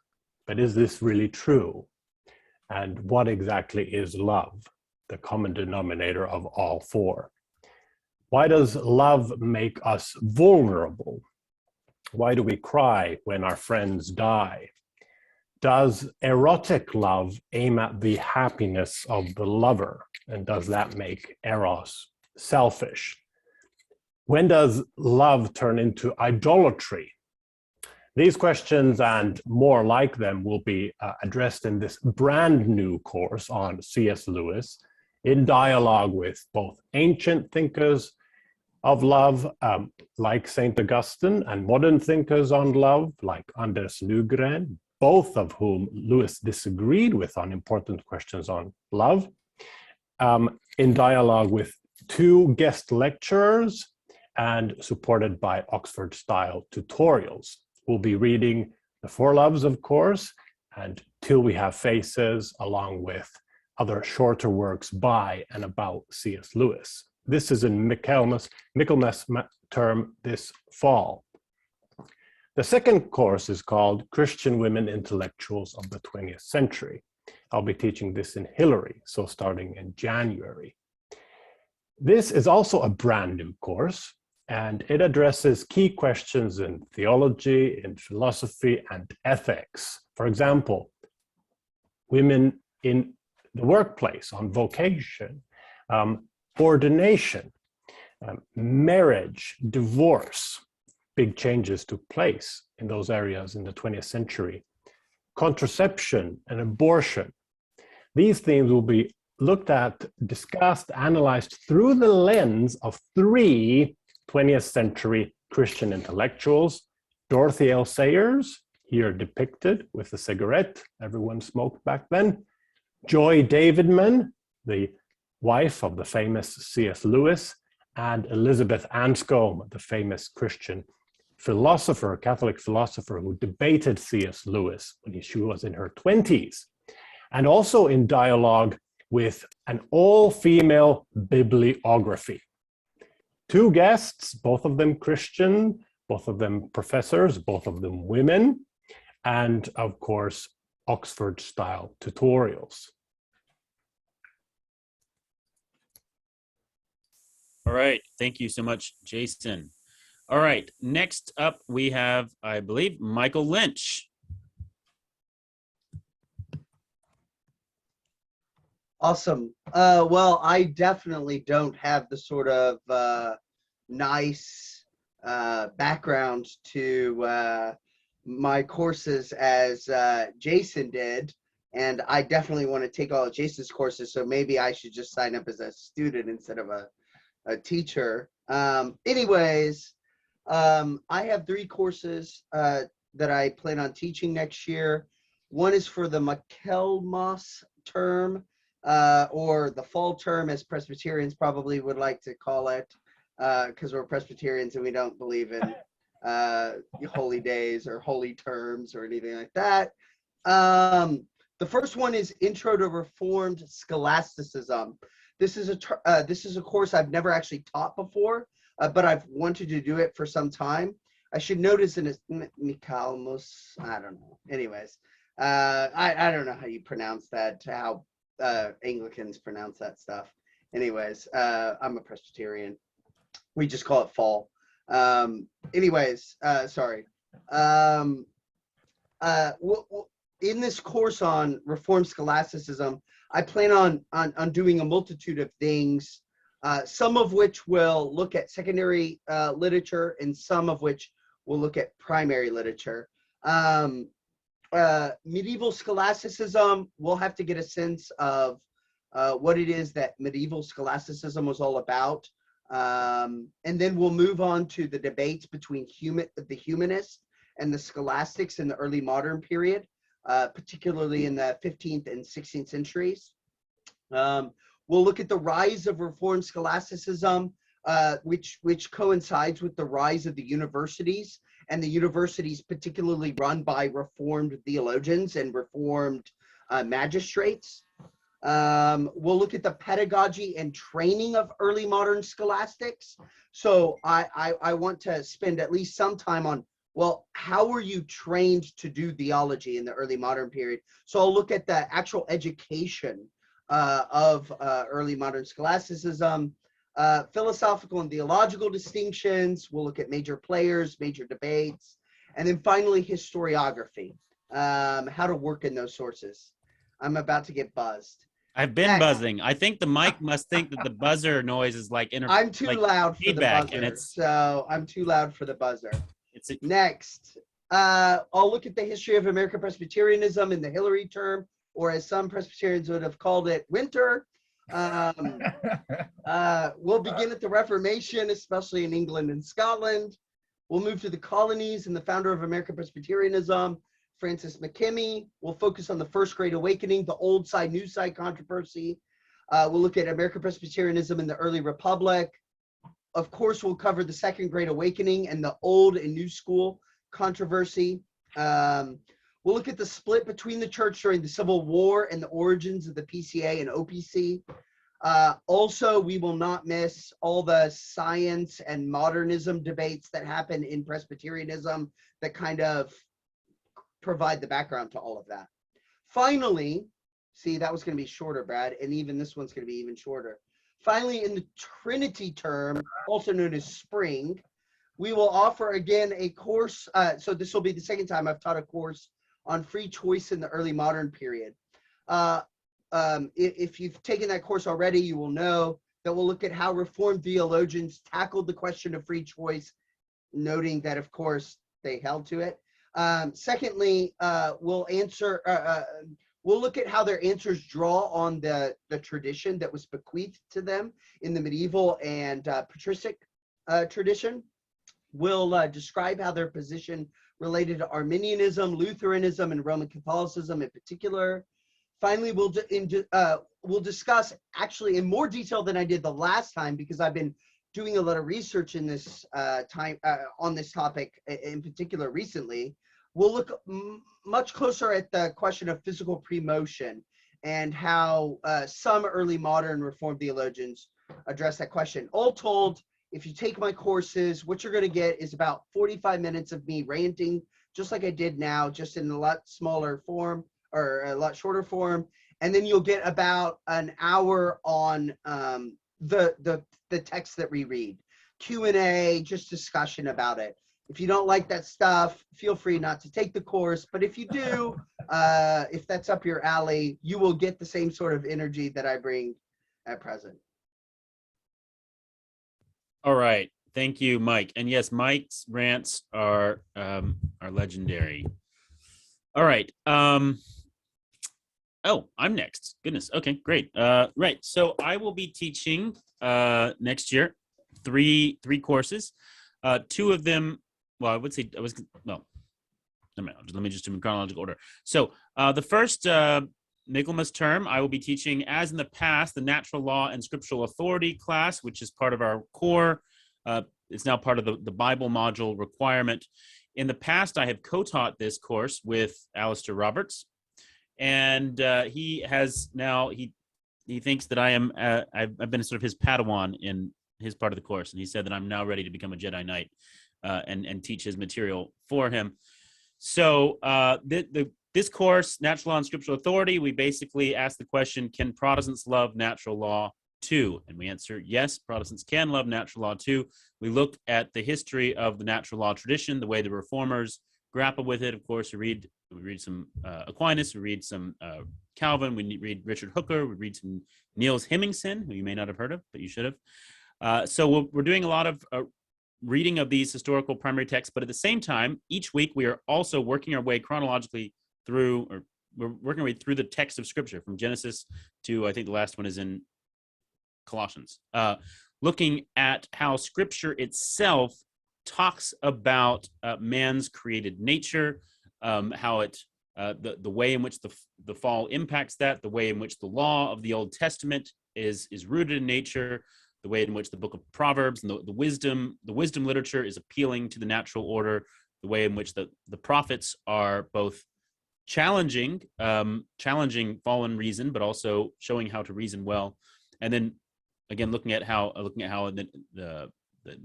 but is this really true? And what exactly is love? The common denominator of all four. Why does love make us vulnerable? Why do we cry when our friends die? Does erotic love aim at the happiness of the lover? And does that make eros selfish? When does love turn into idolatry? These questions and more like them will be addressed in this brand new course on C.S. Lewis, in dialogue with both ancient thinkers of love, like St. Augustine, and modern thinkers on love, like Anders Nygren, both of whom Lewis disagreed with on important questions on love, in dialogue with two guest lecturers and supported by Oxford-style tutorials. We'll be reading The Four Loves, of course, and Till We Have Faces, along with other shorter works by and about C.S. Lewis. This is in Michaelmas term this fall. The second course is called Christian Women Intellectuals of the 20th Century. I'll be teaching this in Hillary, so starting in January. This is also a brand new course, and it addresses key questions in theology, in philosophy, and ethics. For example, women in the workplace, on vocation, ordination, marriage, divorce. Big changes took place in those areas in the 20th century. Contraception and abortion. These themes will be looked at, discussed, analyzed through the lens of three 20th century Christian intellectuals: Dorothy L. Sayers, here depicted with a cigarette, everyone smoked back then; Joy Davidman, the wife of the famous C.S. Lewis; and Elizabeth Anscombe, the famous Christian philosopher, Catholic philosopher, who debated C.S. Lewis when she was in her 20s, and also in dialogue with an all-female bibliography. Two guests, both of them Christian, both of them professors, both of them women, and of course, Oxford-style tutorials. All right, thank you so much, Jason. All right, next up we have, I believe, Michael Lynch. Awesome. Well, I definitely don't have the sort of nice background to my courses as Jason did. And I definitely want to take all of Jason's courses, so maybe I should just sign up as a student instead of a teacher. Anyways, I have 3 courses that I plan on teaching next year. One is for the Michaelmas term, or the fall term, as Presbyterians probably would like to call it, because we're Presbyterians and we don't believe in holy days or holy terms or anything like that. The first one is Intro to Reformed Scholasticism. This is a course I've never actually taught before, but I've wanted to do it for some time. I should notice in it's Michaelmas, I don't know. Anyways, I don't know how you pronounce that, how Anglicans pronounce that stuff. Anyways, I'm a Presbyterian. We just call it fall. Sorry. In this course on Reformed Scholasticism, I plan on doing a multitude of things, some of which will look at secondary literature and some of which will look at primary literature. Medieval scholasticism, we'll have to get a sense of what it is that medieval scholasticism was all about. And then we'll move on to the debates between the humanists and the scholastics in the early modern period, particularly in the 15th and 16th centuries. We'll look at the rise of Reformed scholasticism, which coincides with the rise of the universities, and the universities particularly run by Reformed theologians and Reformed magistrates. We'll look at the pedagogy and training of early modern scholastics. So I want to spend at least some time on, well, how were you trained to do theology in the early modern period? So I'll look at the actual education of early modern scholasticism, philosophical and theological distinctions. We'll look at major players, major debates, and then finally historiography, how to work in those sources. I'm about to get buzzed. I've been buzzing. I think the mic must think that the buzzer noise is like I'm too loud for the buzzer, and it's so I'm too loud for the buzzer. It's Next, I'll look at the history of American Presbyterianism in the Hillary term, or as some Presbyterians would have called it, winter. We'll begin at the Reformation, especially in England and Scotland. We'll move to the colonies and the founder of American Presbyterianism, Francis McKimmey. We'll focus on the First Great Awakening, the old side, new side controversy. We'll look at American Presbyterianism in the early Republic. Of course, we'll cover the Second Great Awakening and the old and new school controversy. We'll look at the split between the church during the Civil War and the origins of the PCA and OPC. Also, we will not miss all the science and modernism debates that happen in Presbyterianism that kind of provide the background to all of that. Finally, see, that was going to be shorter, Brad, and even this one's going to be even shorter. Finally, in the Trinity term, also known as spring, we will offer again a course. So this will be the second time I've taught a course on free choice in the early modern period. If you've taken that course already, you will know that we'll look at how Reformed theologians tackled the question of free choice, noting that, of course, they held to it. Secondly, we'll look at how their answers draw on the tradition that was bequeathed to them in the medieval and patristic tradition. We'll describe how their position related to Arminianism, Lutheranism, and Roman Catholicism in particular. Finally, we'll discuss, actually in more detail than I did the last time, because I've been doing a lot of research in this on this topic in particular recently. We'll look much closer at the question of physical pre-motion and how some early modern Reformed theologians address that question. All told, if you take my courses, what you're going to get is about 45 minutes of me ranting, just like I did now, just in a lot smaller form or a lot shorter form. And then you'll get about an hour on the text that we read, Q&A, just discussion about it. If you don't like that stuff, feel free not to take the course. But if you do, if that's up your alley, you will get the same sort of energy that I bring at present. all right. Thank you, Mike. And yes, Mike's rants are legendary. All right. Oh, I'm next. Goodness. Okay, great. Right. So I will be teaching next year three courses. Two of them, well, I would say let me just do in chronological order. So the first Michaelmas term, I will be teaching, as in the past, the Natural Law and Scriptural Authority class, which is part of our core. It's now part of the Bible module requirement. In the past, I have co-taught this course with Alistair Roberts, and he thinks that I am I've been sort of his Padawan in his part of the course, and he said that I'm now ready to become a Jedi Knight and teach his material for him. So this course, Natural Law and Scriptural Authority, we basically ask the question, can Protestants love natural law too? And we answer, yes, Protestants can love natural law too. We look at the history of the natural law tradition, the way the reformers grapple with it. Of course, we read some Aquinas, we read some Calvin, we read Richard Hooker, we read some Niels Hemmingsen, who you may not have heard of, but you should have. So we're doing a lot of reading of these historical primary texts, but at the same time, each week we are also working our way chronologically through, or we're working our way through the text of Scripture from Genesis to, I think the last one is in Colossians, looking at how Scripture itself talks about man's created nature, how it, the way in which the fall impacts that, the way in which the law of the Old Testament is rooted in nature, the way in which the book of Proverbs and the wisdom literature is appealing to the natural order, the way in which the prophets are both challenging fallen reason, but also showing how to reason well. And then again, looking at how the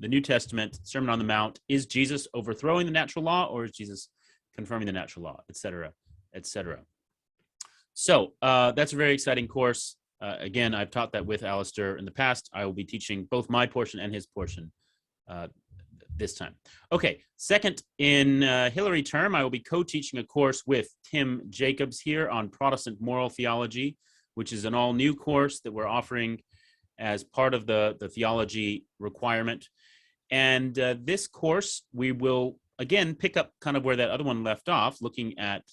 New Testament, Sermon on the Mount, is Jesus overthrowing the natural law, or is Jesus confirming the natural law, et cetera, et cetera. So that's a very exciting course. Again, I've taught that with Alistair in the past. I will be teaching both my portion and his portion this time. Okay, second, in Hillary term, I will be co-teaching a course with Tim Jacobs here on Protestant moral theology, which is an all-new course that we're offering as part of the theology requirement. And this course, we will, again, pick up kind of where that other one left off, looking at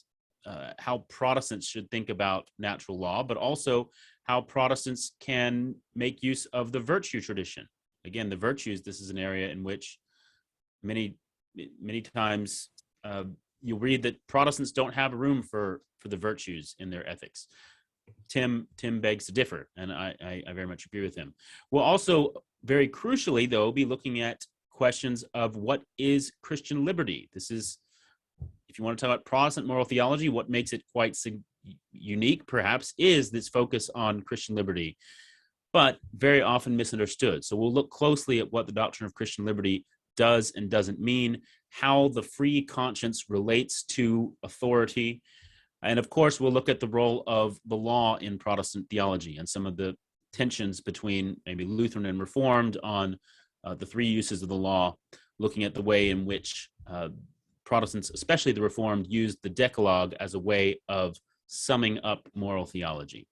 how Protestants should think about natural law, but also how Protestants can make use of the virtue tradition. Again, the virtues, this is an area in which many times you'll read that Protestants don't have room for the virtues in their ethics. Tim begs to differ, and I very much agree with him. We'll also, very crucially, though, be looking at questions of what is Christian liberty. This is, if you want to talk about Protestant moral theology, what makes it quite unique, perhaps, is this focus on Christian liberty, but very often misunderstood. So we'll look closely at what the doctrine of Christian liberty does and doesn't mean, how the free conscience relates to authority, and of course, we'll look at the role of the law in Protestant theology and some of the tensions between maybe Lutheran and Reformed on the three uses of the law, looking at the way in which Protestants, especially the Reformed, used the Decalogue as a way of summing up moral theology.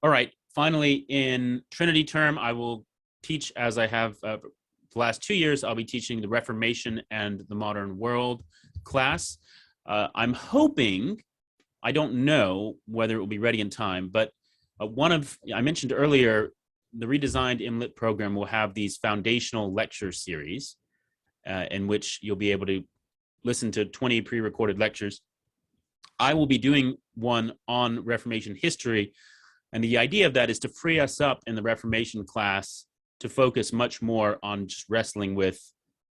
All right, finally, in Trinity term, I will teach, as I have the last 2 years, I'll be teaching the Reformation and the Modern World class. I'm hoping, I don't know whether it will be ready in time, but I mentioned earlier, the redesigned M.Litt program will have these foundational lecture series in which you'll be able to listen to 20 pre-recorded lectures. I will be doing one on Reformation history, and the idea of that is to free us up in the Reformation class to focus much more on just wrestling with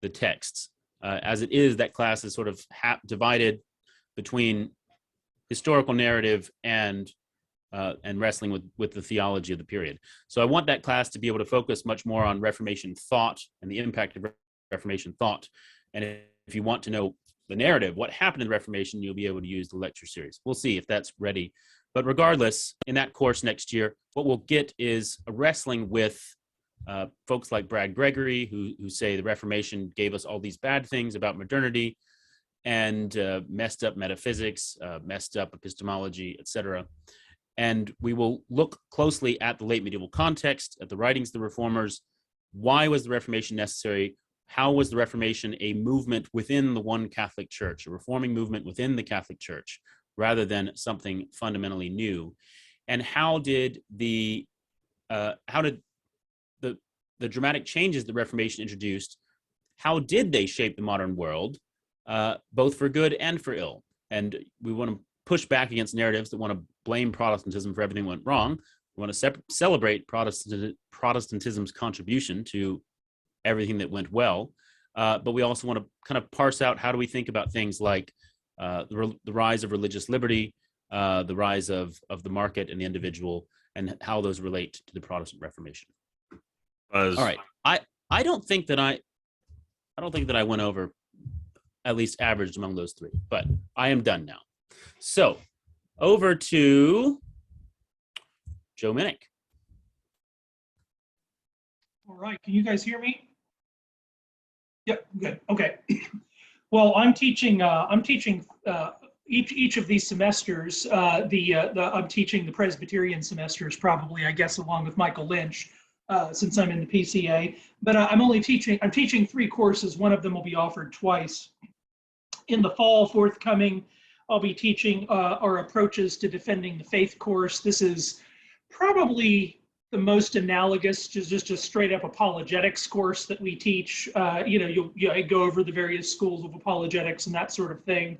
the texts. As it is, that class is sort of divided between historical narrative and wrestling with the theology of the period. So I want that class to be able to focus much more on Reformation thought and the impact of Reformation thought. And if you want to know the narrative, what happened in the Reformation, you'll be able to use the lecture series. We'll see if that's ready. But regardless, in that course next year, what we'll get is a wrestling with folks like Brad Gregory, who say the Reformation gave us all these bad things about modernity and messed up metaphysics, messed up epistemology, etc. And we will look closely at the late medieval context, at the writings of the Reformers. Why was the Reformation necessary? How was the Reformation a movement within the one Catholic Church, a reforming movement within the Catholic Church? rather than something fundamentally new? And how did the dramatic changes the Reformation introduced, how did they shape the modern world, both for good and for ill? And we want to push back against narratives that want to blame Protestantism for everything that went wrong. We want to celebrate Protestantism's contribution to everything that went well. But we also want to kind of parse out, how do we think about things like the rise of religious liberty, the rise of the market and the individual, and how those relate to the Protestant Reformation. All right, I don't think that I went over at least averaged among those three, but I am done now. So over to Joe Minnick. All right, can you guys hear me? Yep, good. Okay. Well, I'm teaching each of these semesters. I'm teaching the Presbyterian semesters, probably, I guess, along with Michael Lynch, since I'm in the PCA. But I'm teaching 3 courses. One of them will be offered twice. In the fall forthcoming, I'll be teaching our approaches to defending the faith course. This is probably the most analogous to just a straight up apologetics course that we teach. You'll go over the various schools of apologetics and that sort of thing.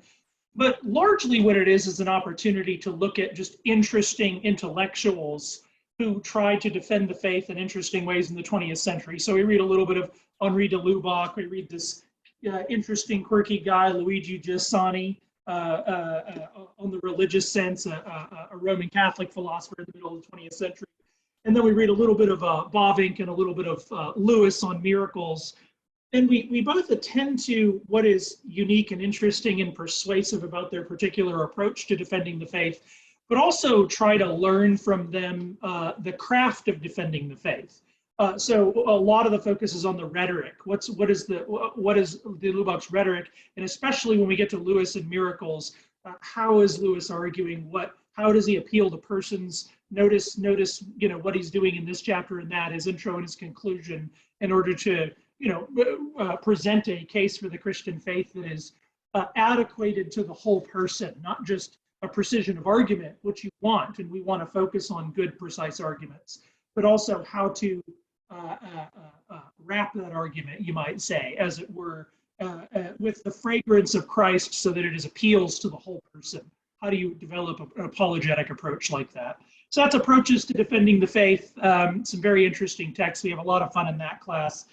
But largely what it is an opportunity to look at just interesting intellectuals who tried to defend the faith in interesting ways in the 20th century. So we read a little bit of Henri de Lubac. We read this interesting, quirky guy, Luigi Giussani, on the religious sense, a Roman Catholic philosopher in the middle of the 20th century. And then we read a little bit of Bavinck and a little bit of Lewis on miracles. And we both attend to what is unique and interesting and persuasive about their particular approach to defending the faith, but also try to learn from them the craft of defending the faith. So a lot of the focus is on the rhetoric. What is de Lubac's rhetoric, and especially when we get to Lewis and miracles, how is Lewis arguing? How does he appeal to persons? Notice, what he's doing in this chapter and that, his intro and his conclusion, in order to, present a case for the Christian faith that is adequated to the whole person, not just a precision of argument, which you want, and we want to focus on good, precise arguments, but also how to wrap that argument, you might say, as it were, with the fragrance of Christ so that it appeals to the whole person. How do you develop an apologetic approach like that? So that's approaches to defending the faith. Some very interesting texts. We have a lot of fun in that class.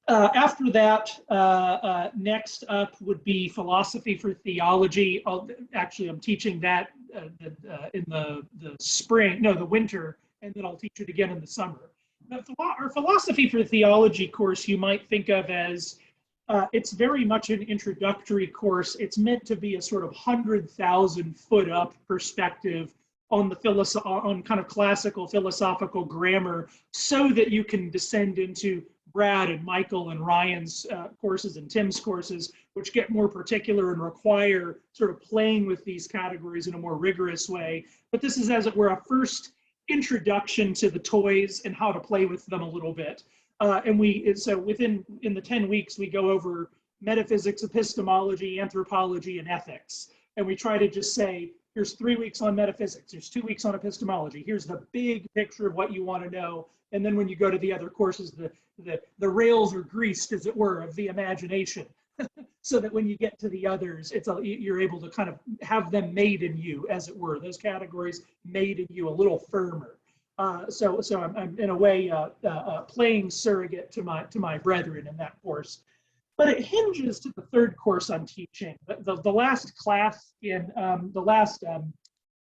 After that, next up would be philosophy for theology. I'm teaching that in the winter, and then I'll teach it again in the summer. Our philosophy for theology course you might think of as it's very much an introductory course. It's meant to be a sort of 100,000 foot up perspective on on kind of classical philosophical grammar, so that you can descend into Brad and Michael and Ryan's courses and Tim's courses, which get more particular and require sort of playing with these categories in a more rigorous way. But this is, as it were, a first introduction to the toys and how to play with them a little bit. In the 10 weeks, we go over metaphysics, epistemology, anthropology, and ethics. And we try to just say, here's 3 weeks on metaphysics, here's 2 weeks on epistemology, here's the big picture of what you want to know. And then when you go to the other courses, the rails are greased, as it were, of the imagination. So that when you get to the others, you're able to kind of have them made in you, as it were, those categories made in you a little firmer. So I'm in a way playing surrogate to my brethren in that course. But it hinges to the third course I'm teaching. The last class in the last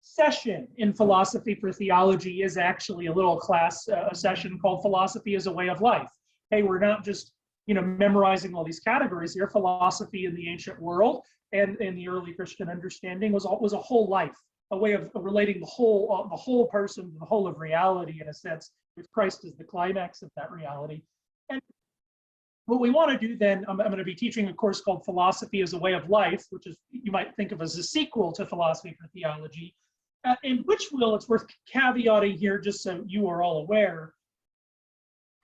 session in philosophy for theology is actually a little class, a session called Philosophy as a Way of Life. Hey, we're not just memorizing all these categories here. Philosophy in the ancient world and in the early Christian understanding was a whole life, a way of relating the whole person to the whole of reality, in a sense, with Christ as the climax of that reality. And what we want to do then, I'm going to be teaching a course called Philosophy as a Way of Life, which is, you might think of as a sequel to Philosophy for Theology, in which it's worth caveating here, just so you are all aware,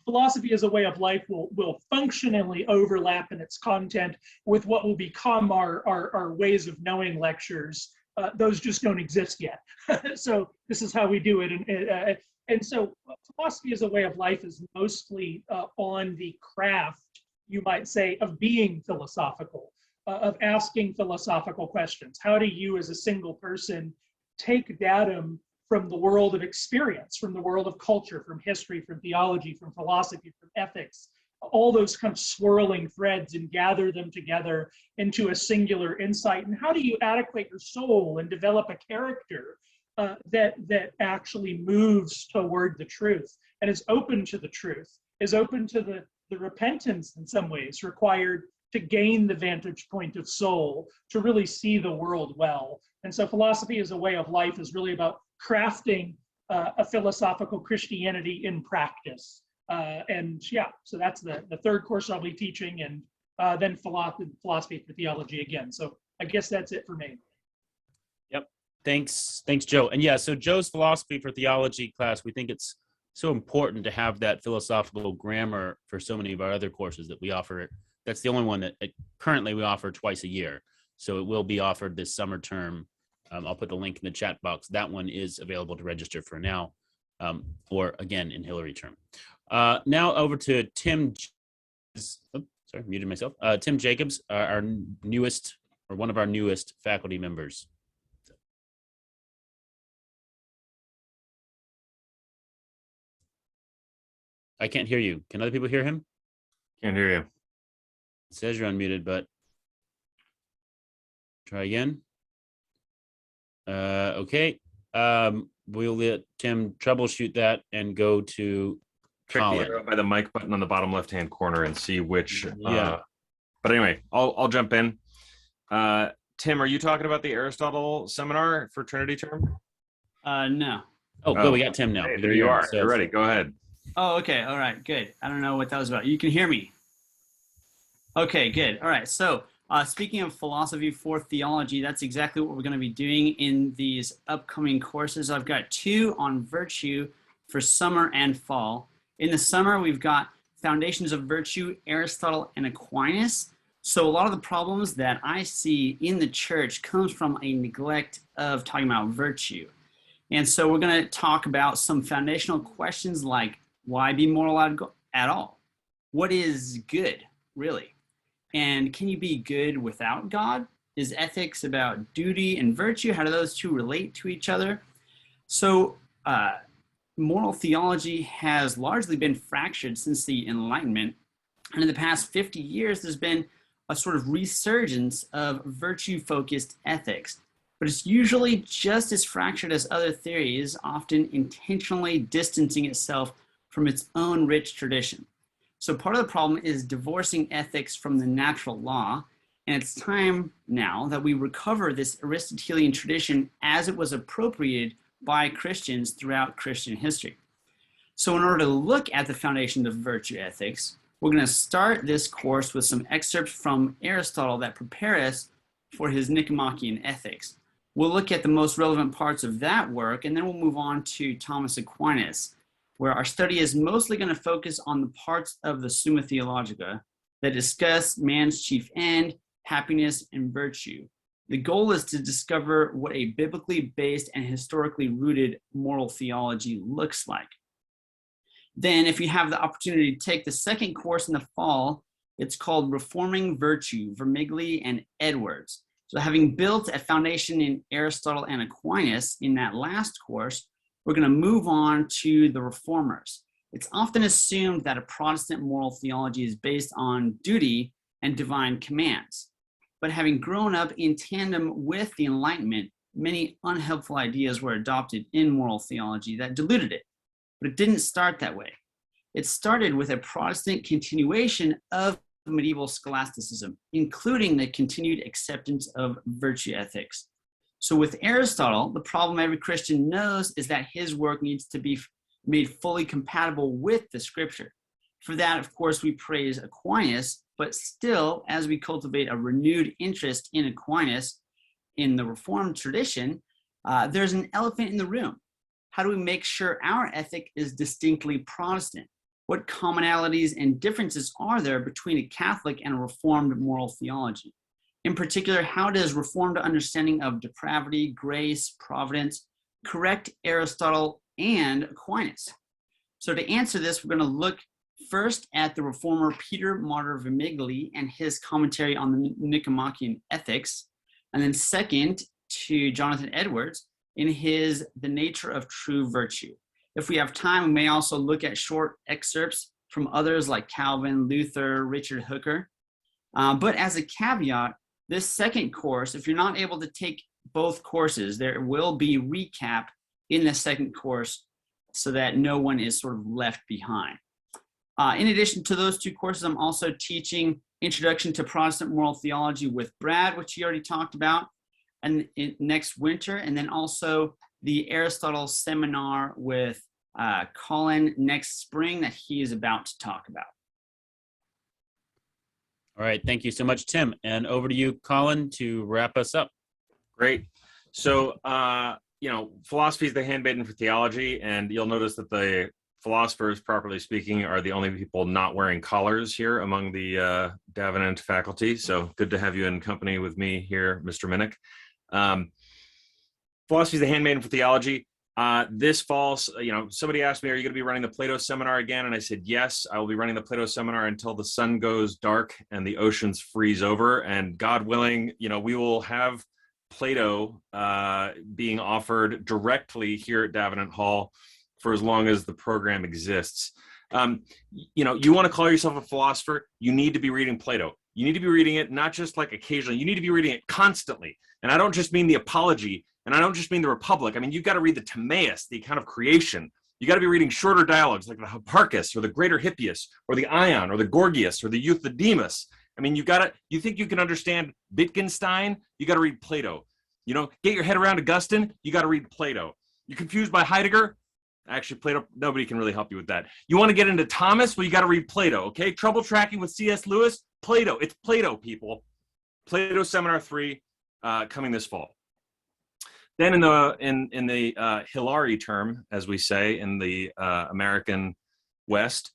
philosophy as a way of life will functionally overlap in its content with what will become our ways of knowing lectures. Those just don't exist yet. So this is how we do it. And so philosophy as a way of life is mostly on the craft, you might say, of being philosophical, of asking philosophical questions. How do you as a single person take datum from the world of experience, from the world of culture, from history, from theology, from philosophy, from ethics, all those kind of swirling threads, and gather them together into a singular insight? And how do you adequate your soul and develop a character that actually moves toward the truth and is open to the truth, is open to the repentance in some ways required to gain the vantage point of soul, to really see the world well. And so philosophy as a way of life is really about crafting a philosophical Christianity in practice. And yeah, so that's the third course I'll be teaching, and then philosophy for theology again. So I guess that's it for me. Yep. Thanks, Joe. And yeah, so Joe's philosophy for theology class, we think it's so important to have that philosophical grammar for so many of our other courses that we offer. That's the only one that currently we offer twice a year. So it will be offered this summer term. I'll put the link in the chat box. That one is available to register for now, or again in Hillary term. Now over to Tim. Sorry, muted myself. Tim Jacobs, our newest, or one of our newest faculty members. I can't hear you. Can other people hear him? Can't hear you. It says you're unmuted, but try again. Okay. We'll let Tim troubleshoot that and go to Check Colin. the arrow by the mic button on the bottom left-hand corner and see which. Yeah. But anyway, I'll jump in. Tim, are you talking about the Aristotle seminar for Trinity term? No. Oh, good. We got Tim now. Hey, We there can you hear him. are. So- You're ready. Go ahead. Oh, okay. All right. Good. I don't know what that was about. You can hear me. Okay, good. All right. So speaking of philosophy for theology, that's exactly what we're going to be doing in these upcoming courses. I've got 2 on virtue for summer and fall. In the summer, we've got Foundations of Virtue, Aristotle, and Aquinas. So a lot of the problems that I see in the church comes from a neglect of talking about virtue. And so we're going to talk about some foundational questions like, why be moral at all? What is good, really? And can you be good without God? Is ethics about duty and virtue? How do those two relate to each other? So moral theology has largely been fractured since the Enlightenment. And in the past 50 years, there's been a sort of resurgence of virtue-focused ethics. But it's usually just as fractured as other theories, often intentionally distancing itself from its own rich tradition. So part of the problem is divorcing ethics from the natural law, and it's time now that we recover this Aristotelian tradition as it was appropriated by Christians throughout Christian history. So in order to look at the foundation of virtue ethics, we're going to start this course with some excerpts from Aristotle that prepare us for his Nicomachean Ethics. We'll look at the most relevant parts of that work, and then we'll move on to Thomas Aquinas, where our study is mostly going to focus on the parts of the Summa Theologica that discuss man's chief end, happiness, and virtue. The goal is to discover what a biblically based and historically rooted moral theology looks like. Then, if you have the opportunity to take the second course in the fall, it's called Reforming Virtue, Vermigli and Edwards. So having built a foundation in Aristotle and Aquinas in that last course, we're going to move on to the Reformers. It's often assumed that a Protestant moral theology is based on duty and divine commands. But having grown up in tandem with the Enlightenment, many unhelpful ideas were adopted in moral theology that diluted it. But it didn't start that way. It started with a Protestant continuation of medieval scholasticism, including the continued acceptance of virtue ethics. So with Aristotle, the problem every Christian knows is that his work needs to be made fully compatible with the scripture. For that, of course, we praise Aquinas, but still, as we cultivate a renewed interest in Aquinas in the Reformed tradition, there's an elephant in the room. How do we make sure our ethic is distinctly Protestant? What commonalities and differences are there between a Catholic and a Reformed moral theology? In particular, how does Reformed understanding of depravity, grace, providence correct Aristotle and Aquinas? So to answer this, we're going to look first at the reformer Peter Martyr Vermigli and his commentary on the Nicomachean Ethics, and then second to Jonathan Edwards in his The Nature of True Virtue. If we have time, we may also look at short excerpts from others like Calvin, Luther, Richard Hooker. But as a caveat, this second course, if you're not able to take both courses, there will be recap in the second course so that no one is sort of left behind. In addition to those two courses, I'm also teaching Introduction to Protestant Moral Theology with Brad, which he already talked about, and next winter, and then also the Aristotle seminar with Colin next spring that he is about to talk about. All right, thank you so much, Tim. And over to you, Colin, to wrap us up. Great. So, philosophy is the handmaiden for theology, and you'll notice that the philosophers, properly speaking, are the only people not wearing collars here among the Davenant faculty. So good to have you in company with me here, Mr. Minnick. Philosophy is the handmaiden for theology. This fall, somebody asked me, are you going to be running the Plato seminar again? And I said, yes, I will be running the Plato seminar until the sun goes dark and the oceans freeze over. And God willing, we will have Plato being offered directly here at Davenant Hall for as long as the program exists. You want to call yourself a philosopher, you need to be reading Plato. You need to be reading it not just like occasionally, you need to be reading it constantly. And I don't just mean the Apology, and I don't just mean the Republic. I mean, you've got to read the Timaeus, the account of creation. You got to be reading shorter dialogues like the Hipparchus or the Greater Hippias or the Ion or the Gorgias or the Euthydemus. I mean, you think you can understand Wittgenstein? You got to read Plato. Get your head around Augustine, you got to read Plato. You're confused by Heidegger? Actually, Plato, nobody can really help you with that. You want to get into Thomas? Well, you got to read Plato, okay? Trouble tracking with C.S. Lewis? Plato. It's Plato, people. Plato Seminar 3 coming this fall. Then in the Hilary term, as we say in the American West,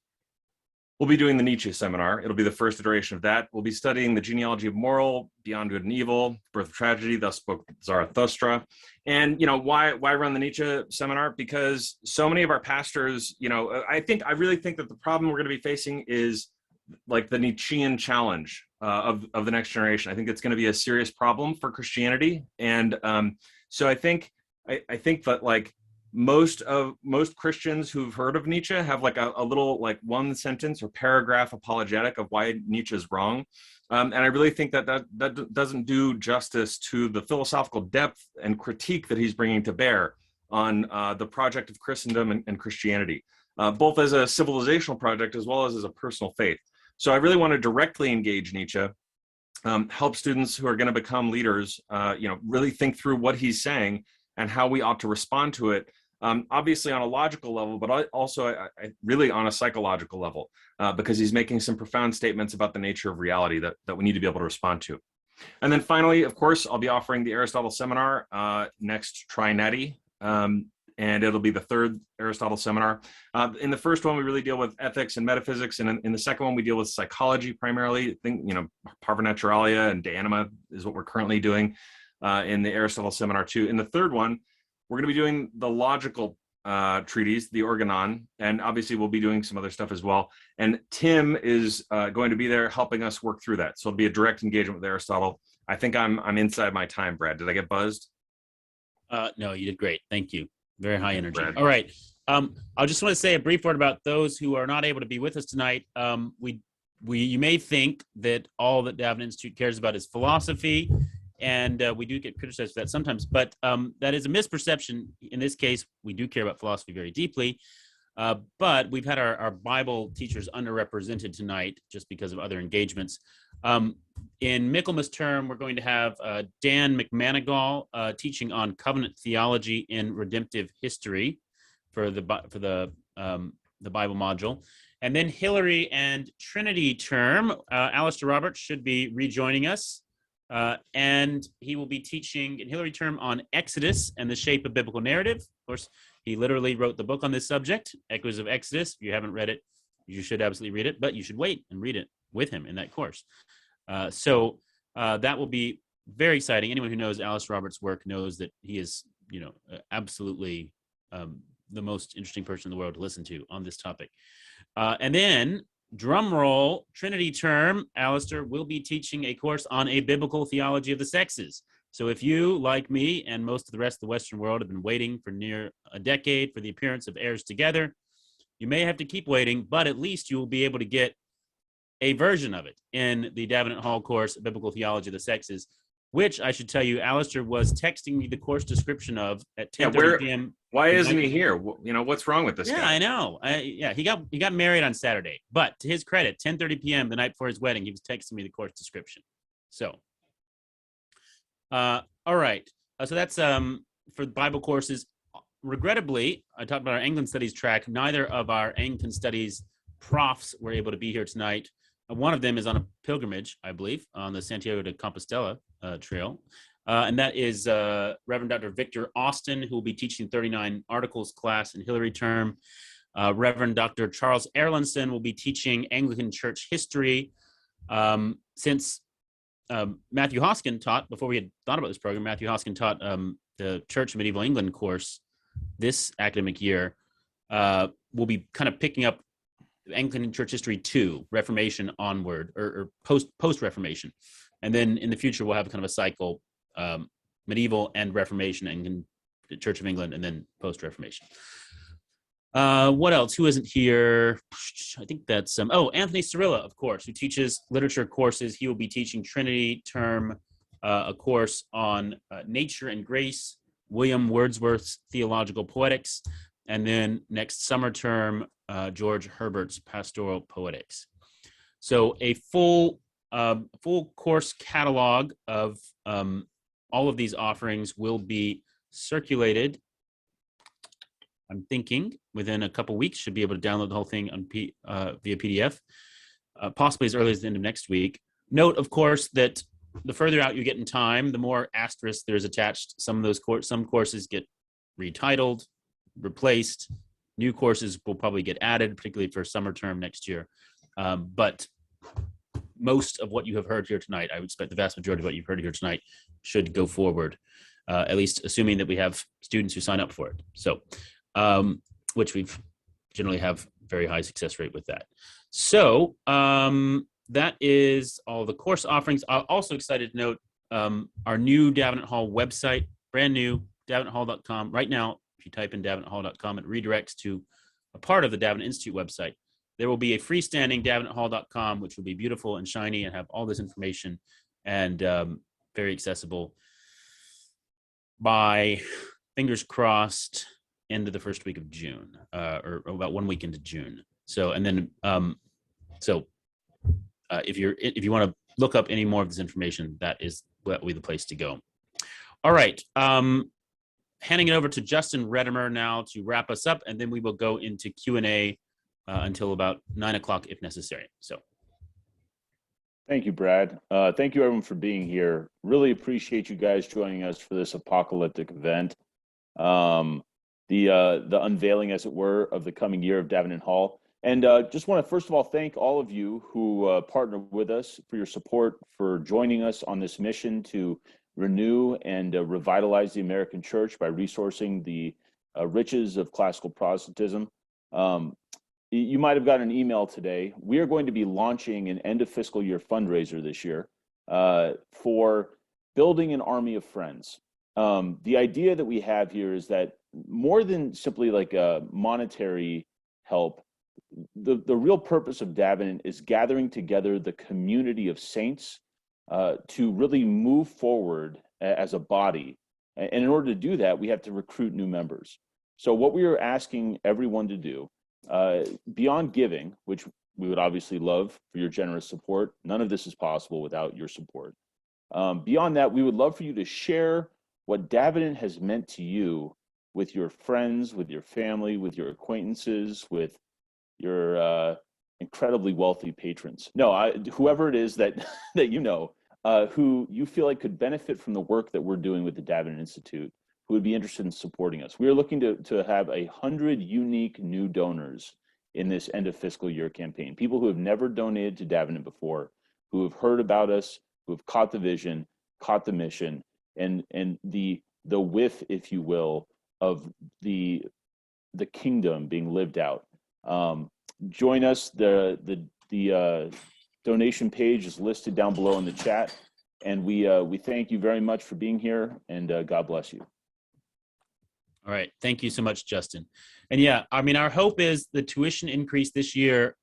we'll be doing the Nietzsche seminar. It'll be the first iteration of that. We'll be studying the genealogy of moral, beyond good and evil, birth of tragedy, thus spoke Zarathustra. And, why run the Nietzsche seminar? Because so many of our pastors, I really think that the problem we're going to be facing is like the Nietzschean challenge of the next generation. I think it's going to be a serious problem for Christianity. And so I think that like most Christians who've heard of Nietzsche have like a little like one sentence or paragraph apologetic of why Nietzsche is wrong. And I really think that doesn't do justice to the philosophical depth and critique that he's bringing to bear on the project of Christendom and Christianity, both as a civilizational project as well as a personal faith. So I really want to directly engage Nietzsche, help students who are going to become leaders, really think through what he's saying and how we ought to respond to it, obviously on a logical level, but also really on a psychological level, because he's making some profound statements about the nature of reality that we need to be able to respond to. And then finally, of course, I'll be offering the Aristotle seminar next Trinity, and it'll be the third Aristotle seminar. In the first one, we really deal with ethics and metaphysics, and in the second one, we deal with psychology primarily. I think, Parva Naturalia and De Anima is what we're currently doing in the Aristotle seminar too. In the third one, we're going to be doing the logical treatise, the Organon, and obviously we'll be doing some other stuff as well. And Tim is going to be there helping us work through that. So it'll be a direct engagement with Aristotle. I think I'm inside my time, Brad. Did I get buzzed? No, you did great. Thank you. Very high energy. Brad. All right. I just want to say a brief word about those who are not able to be with us tonight. You may think that all that Davenant Institute cares about is philosophy, and we do get criticized for that sometimes, but that is a misperception. In this case, we do care about philosophy very deeply, but we've had our Bible teachers underrepresented tonight just because of other engagements. In Michaelmas term, we're going to have Dan McManigal teaching on covenant theology in redemptive history for the Bible module. And then Hillary and Trinity term, Alistair Roberts should be rejoining us. And he will be teaching in Hillary term on Exodus and the shape of biblical narrative. Of course, he literally wrote the book on this subject, Echoes of Exodus. If you haven't read it, you should absolutely read it, but you should wait and read it with him in that course. So that will be very exciting. Anyone who knows Alice Roberts' work knows that he is, absolutely the most interesting person in the world to listen to on this topic. And then, drum roll, Trinity term, Alistair will be teaching a course on a biblical theology of the sexes. So if you, like me and most of the rest of the Western world, have been waiting for near a decade for the appearance of heirs together, you may have to keep waiting, but at least you will be able to get a version of it in the Davenant Hall course, Biblical Theology of the Sexes, which I should tell you, Alistair was texting me the course description of at 10:30 p.m. Why isn't he here? What's wrong with this guy? Yeah, I know. He got married on Saturday, but to his credit, 10:30 p.m. the night before his wedding, he was texting me the course description. So, all right. So that's for Bible courses. Regrettably, I talked about our Anglican Studies track. Neither of our Anglican Studies profs were able to be here tonight. One of them is on a pilgrimage, I believe, on the Santiago de Compostela trail. And that is Reverend Dr. Victor Austin, who will be teaching 39 Articles class in Hillary term. Reverend Dr. Charles Erlandson will be teaching Anglican Church history. Since Matthew Hoskin taught, before we had thought about this program, Matthew Hoskin taught the Church of Medieval England course this academic year. We'll be kind of picking up Anglican Church History 2, Reformation onward, or post-Reformation. And then in the future, we'll have kind of a cycle, medieval and Reformation, Anglican Church of England, and then post-Reformation. What else? Who isn't here? I think that's, Anthony Cirilla, of course, who teaches literature courses. He will be teaching Trinity term, a course on nature and grace, William Wordsworth's Theological Poetics, and then next summer term, George Herbert's Pastoral Poetics. So a full course catalog of all of these offerings will be circulated. I'm thinking within a couple weeks, should be able to download the whole thing on via PDF, possibly as early as the end of next week. Note, of course, that the further out you get in time, the more asterisk there's attached. Some courses get retitled, replaced. New courses will probably get added, particularly for summer term next year. But most of what you have heard here tonight, I would expect the vast majority of what you've heard here tonight should go forward, at least assuming that we have students who sign up for it. So, which we've generally have very high success rate with that. So that is all the course offerings. I'm also excited to note our new Davenant Hall website, brand new, davenanthall.com. Right now, if you type in davenanthall.com, it redirects to a part of the Davenant Institute website. There will be a freestanding davenanthall.com, which will be beautiful and shiny and have all this information and very accessible by, fingers crossed, end of the first week of June, or about 1 week into June. So, and then, if you want to look up any more of this information, that will be the place to go. All right. Handing it over to Justin Redimer now to wrap us up, and then we will go into Q&A until about 9 o'clock if necessary. So. Thank you, Brad. Thank you, everyone, for being here. Really appreciate you guys joining us for this apocalyptic event. The unveiling, as it were, of the coming year of Davenant Hall. And just want to, first of all, thank all of you who partner with us for your support, for joining us on this mission to renew and revitalize the American church by resourcing the riches of classical Protestantism. You might have gotten an email today. We are going to be launching an end of fiscal year fundraiser this year for building an army of friends. The idea that we have here is that more than simply like a monetary help, the real purpose of Davenant is gathering together the community of saints to really move forward as a body. And in order to do that, we have to recruit new members. So what we are asking everyone to do, beyond giving, which we would obviously love for your generous support, none of this is possible without your support. Beyond that, we would love for you to share what Davenant has meant to you with your friends, with your family, with your acquaintances, with your incredibly wealthy patrons. No, whoever it is that you know, who you feel like could benefit from the work that we're doing with the Davenant Institute, who would be interested in supporting us. We are looking to have 100 unique new donors in this end of fiscal year campaign. People who have never donated to Davenant before, who have heard about us, who have caught the vision, caught the mission, and the whiff, if you will, of the kingdom being lived out. Join us. The donation page is listed down below in the chat, and we thank you very much for being here, and God bless you. All right. Thank you so much, Justin. And yeah, I mean, our hope is the tuition increase this year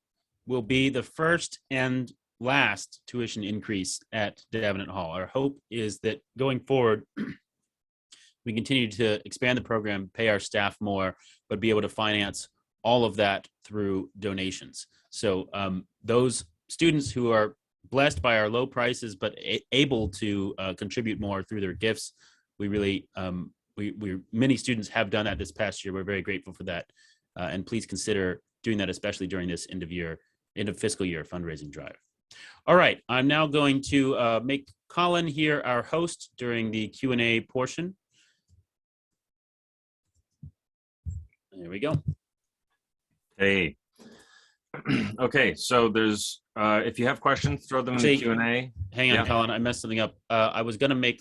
will be the first and last tuition increase at Davenant Hall. Our hope is that going forward, we continue to expand the program, pay our staff more, but be able to finance all of that through donations. So those students who are blessed by our low prices, but able to contribute more through their gifts, we really, many students have done that this past year. We're very grateful for that. And please consider doing that, especially during this end of fiscal year fundraising drive. All right, I'm now going to make Colin here our host during the Q&A portion. There we go. Hey. Okay, so there's, if you have questions, throw them in the Q&A. Hang on, Yeah. Colin, I messed something up. I was gonna make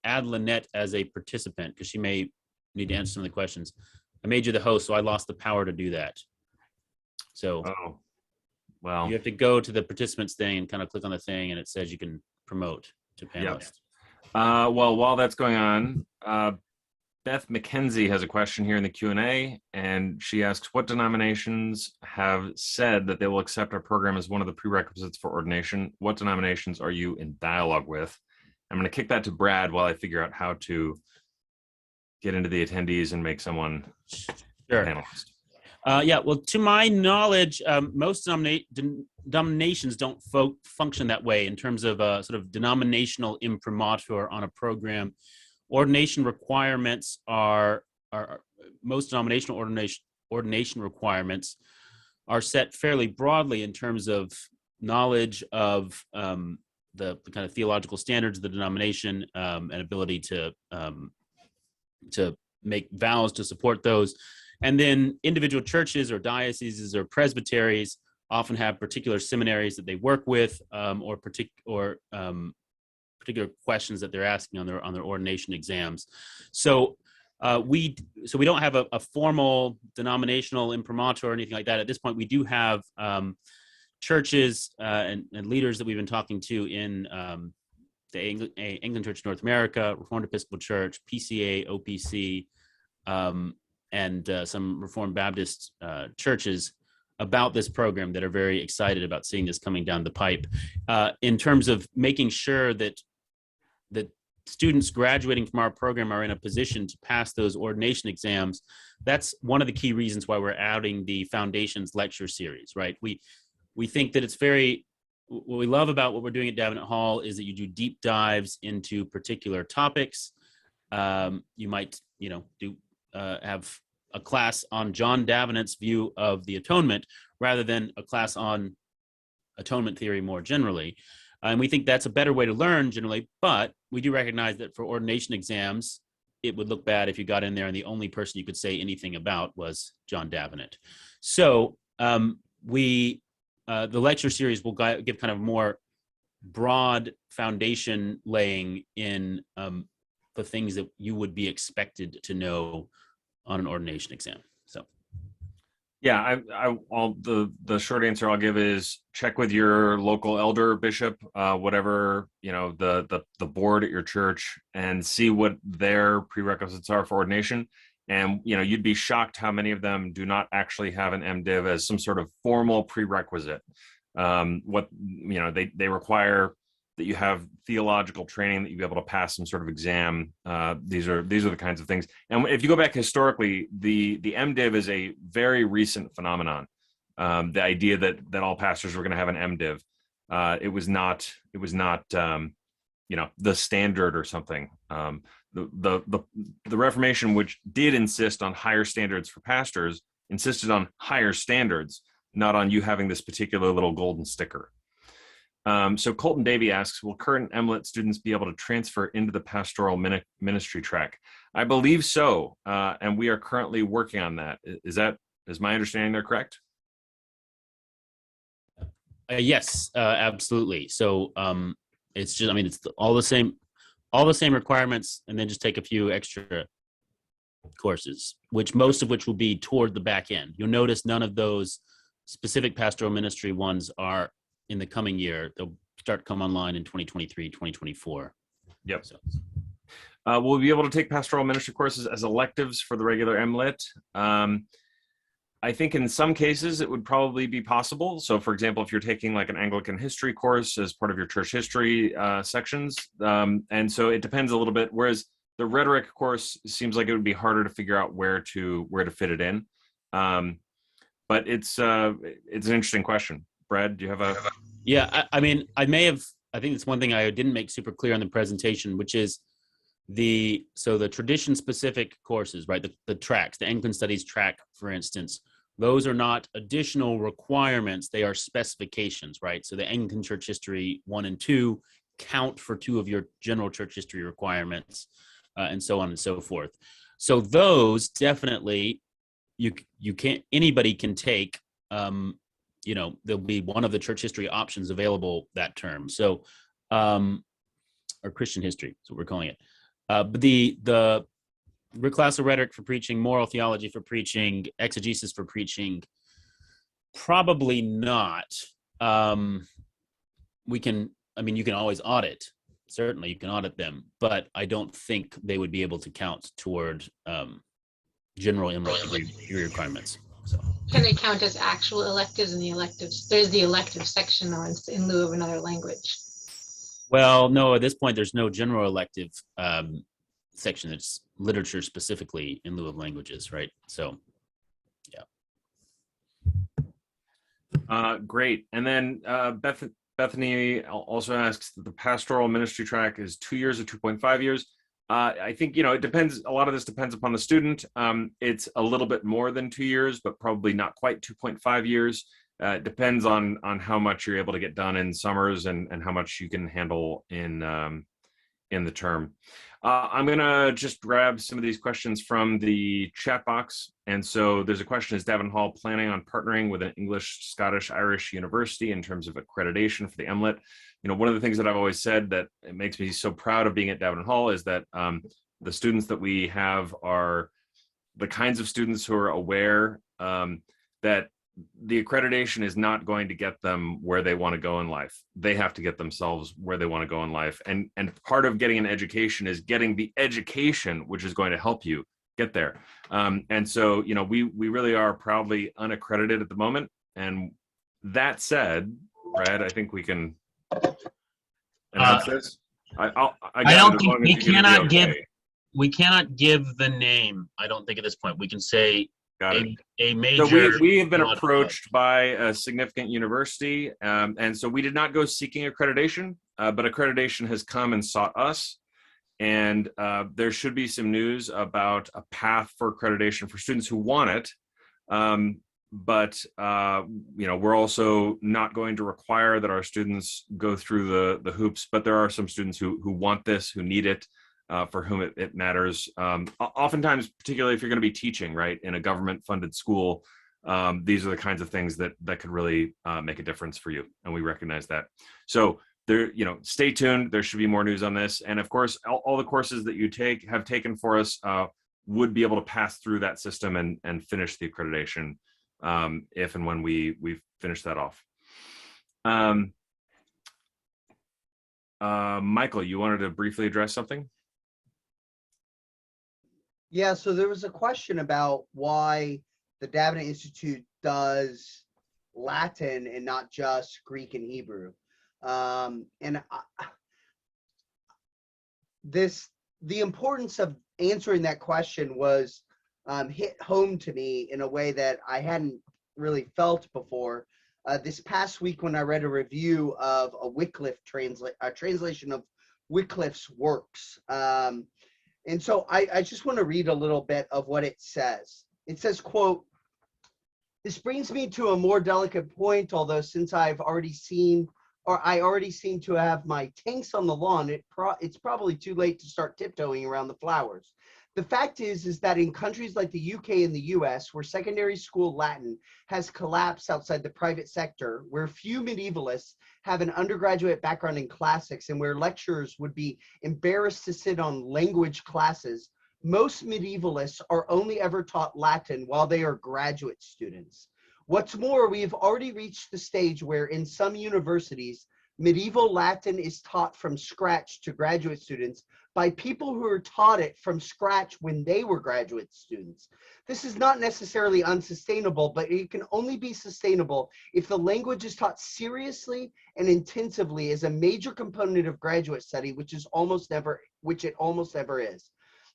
add Lynette as a participant because she may need to answer some of the questions. I made you the host, so I lost the power to do that. So Oh, well. you have to go to the participants thing and kind of click on the thing, and it says you can promote to panelists. Well, while that's going on, Beth McKenzie has a question here in the Q&A, and she asks, what denominations have said that they will accept our program as one of the prerequisites for ordination? What denominations are you in dialogue with? I'm going to kick that to Brad while I figure out how to get into the attendees and make someone a panelist. Yeah, well, to my knowledge, most denominations don't function that way in terms of sort of denominational imprimatur on a program. Ordination requirements are most denominational ordination requirements are set fairly broadly in terms of knowledge of the kind of theological standards of the denomination and ability to make vows to support those. And then individual churches or dioceses or presbyteries often have particular seminaries that they work with or particular questions that they're asking on their ordination exams. So we don't have a formal denominational imprimatur or anything like that. At this point, we do have churches and leaders that we've been talking to in the Anglican Church North America, Reformed Episcopal Church, PCA, OPC, and some Reformed Baptist churches about this program that are very excited about seeing this coming down the pipe in terms of making sure that students graduating from our program are in a position to pass those ordination exams. That's one of the key reasons why we're adding the Foundations lecture series, right? We think that it's what we love about what we're doing at Davenant Hall is that you do deep dives into particular topics. You might, have a class on John Davenant's view of the atonement rather than a class on atonement theory more generally. And we think that's a better way to learn generally, but we do recognize that for ordination exams, it would look bad if you got in there and the only person you could say anything about was John Davenant. So the lecture series will give kind of more broad foundation laying in the things that you would be expected to know on an ordination exam. So. Yeah, the short answer I'll give is check with your local elder, bishop, whatever, the board at your church, and see what their prerequisites are for ordination. And, you'd be shocked how many of them do not actually have an MDiv as some sort of formal prerequisite. They require that you have theological training, that you be able to pass some sort of exam. These are the kinds of things. And if you go back historically, the MDiv is a very recent phenomenon. The idea that all pastors were going to have an MDiv, it was not the standard or something. The Reformation, which did insist on higher standards for pastors, insisted on higher standards, not on you having this particular little golden sticker. So Colton Davey asks, will current M.Litt students be able to transfer into the Pastoral Ministry Track? I believe so, and we are currently working on that. Is my understanding there correct? Yes, absolutely. So it's just, I mean, it's all the same requirements, and then just take a few extra courses, which most of which will be toward the back end. You'll notice none of those specific pastoral ministry ones are in the coming year. They'll start to come online in 2023, 2024. Yep. So. We'll be able to take pastoral ministry courses as electives for the regular M.Litt. I think in some cases it would probably be possible. So for example, if you're taking like an Anglican history course as part of your church history sections, and so it depends a little bit, whereas the rhetoric course seems like it would be harder to figure out where to fit it in. But it's an interesting question. Brad, do you have a? Yeah, I mean, I think it's one thing I didn't make super clear on the presentation, which is the tradition specific courses, right? The tracks, the Anglican studies track, for instance, those are not additional requirements. They are specifications, right? So the Anglican church history 1 and 2 count for 2 of your general church history requirements, and so on and so forth. So those definitely anybody can take. There'll be one of the church history options available that term. So, or Christian history, is what we're calling it. But the class of rhetoric for preaching, moral theology for preaching, exegesis for preaching, probably not. You can always audit. Certainly, you can audit them, but I don't think they would be able to count toward general M.Litt degree requirements. So. Can they count as actual electives in the electives? There's the elective section though, in lieu of another language. Well, no, at this point, there's no general elective section. It's literature specifically in lieu of languages, right? So, yeah. Great. And then Bethany also asks, the pastoral ministry track is 2 years or 2.5 years. I think, it depends. A lot of this depends upon the student. It's a little bit more than 2 years, but probably not quite 2.5 years. It depends on how much you're able to get done in summers and how much you can handle in the term. I'm going to just grab some of these questions from the chat box. And so there's a question, is Davenant Hall planning on partnering with an English, Scottish, Irish university in terms of accreditation for the M.Litt? One of the things that I've always said that it makes me so proud of being at Davenant Hall is that the students that we have are the kinds of students who are aware that the accreditation is not going to get them where they want to go in life. They have to get themselves where they want to go in life. And part of getting an education is getting the education which is going to help you get there. And so, we really are proudly unaccredited at the moment. And that said, Brad, I think we can announce this. I don't think we cannot give the name. I don't think at this point we can say a major. So we have been approached by a significant university, and so we did not go seeking accreditation, but accreditation has come and sought us. And there should be some news about a path for accreditation for students who want it. But we're also not going to require that our students go through the hoops, but there are some students who want this, who need it, for whom it matters. Oftentimes, particularly if you're going to be teaching, right, in a government-funded school, these are the kinds of things that could really make a difference for you, and we recognize that. So there, stay tuned. There should be more news on this, and of course, all the courses that you have taken for us would be able to pass through that system and finish the accreditation if and when we finish that off. Michael, you wanted to briefly address something? Yeah, so there was a question about why the Davenant Institute does Latin and not just Greek and Hebrew. The importance of answering that question was hit home to me in a way that I hadn't really felt before. This past week when I read a review of a Wycliffe translation of Wycliffe's works. And so I just want to read a little bit of what it says. It says, quote, "This brings me to a more delicate point, although since I already seem to have my tanks on the lawn, it's probably too late to start tiptoeing around the flowers. The fact is that in countries like the UK and the US, where secondary school Latin has collapsed outside the private sector, where few medievalists have an undergraduate background in classics, and where lecturers would be embarrassed to sit on language classes, most medievalists are only ever taught Latin while they are graduate students. What's more, we have already reached the stage where in some universities, medieval Latin is taught from scratch to graduate students by people who are taught it from scratch when they were graduate students. This is not necessarily unsustainable, but it can only be sustainable if the language is taught seriously and intensively as a major component of graduate study, which it almost never is.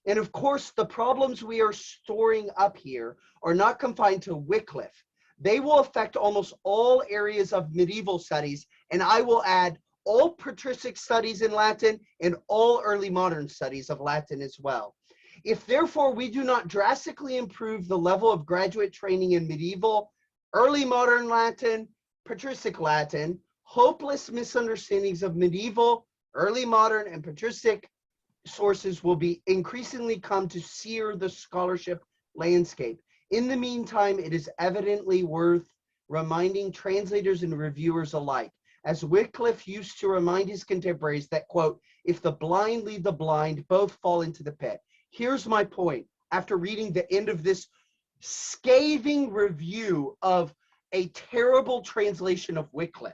And of course, the problems we are storing up here are not confined to Wycliffe. They will affect almost all areas of medieval studies, and I will add all patristic studies in Latin and all early modern studies of Latin as well. If therefore we do not drastically improve the level of graduate training in medieval, early modern Latin, patristic Latin, hopeless misunderstandings of medieval, early modern, and patristic sources will be increasingly come to sear the scholarship landscape. In the meantime, it is evidently worth reminding translators and reviewers alike, as Wycliffe used to remind his contemporaries that, quote, if the blind lead the blind, both fall into the pit. Here's my point. After reading the end of this scathing review of a terrible translation of Wycliffe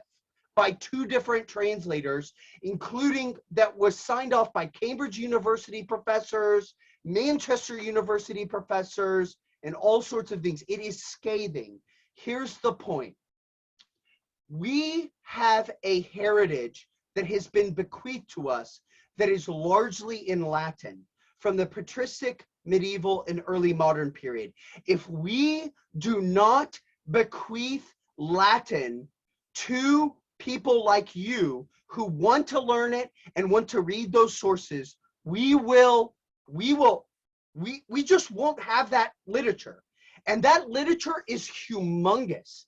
by two different translators, including that was signed off by Cambridge University professors, Manchester University professors, and all sorts of things. It is scathing. Here's the point. We have a heritage that has been bequeathed to us that is largely in Latin from the patristic, medieval, and early modern period. If we do not bequeath Latin to people like you who want to learn it and want to read those sources, we just won't have that literature. And that literature is humongous.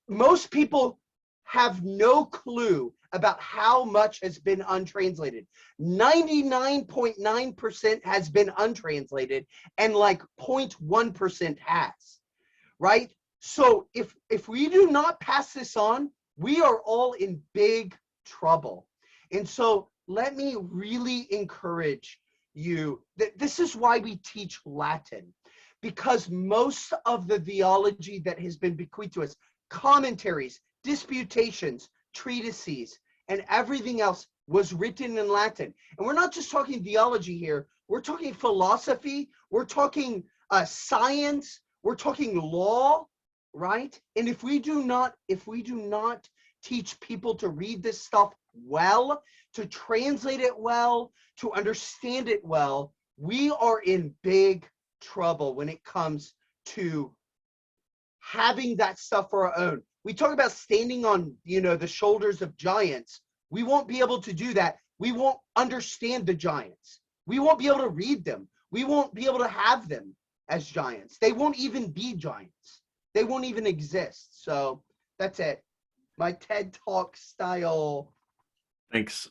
Most people have no clue about how much has been untranslated. 99.9% has been untranslated, and like 0.1% has, right? So if we do not pass this on, we are all in big trouble. And so let me really encourage you that this is why we teach Latin, because most of the theology that has been bequeathed to us, commentaries, disputations, treatises, and everything else was written in Latin. And we're not just talking theology here, we're talking philosophy, we're talking science, we're talking law, right? And if we do not teach people to read this stuff well, to translate it well, to understand it well, we are in big trouble when it comes to having that stuff for our own. We talk about standing on, the shoulders of giants. We won't be able to do that. We won't understand the giants. We won't be able to read them. We won't be able to have them as giants. They won't even be giants. They won't even exist. So that's it. My TED Talk style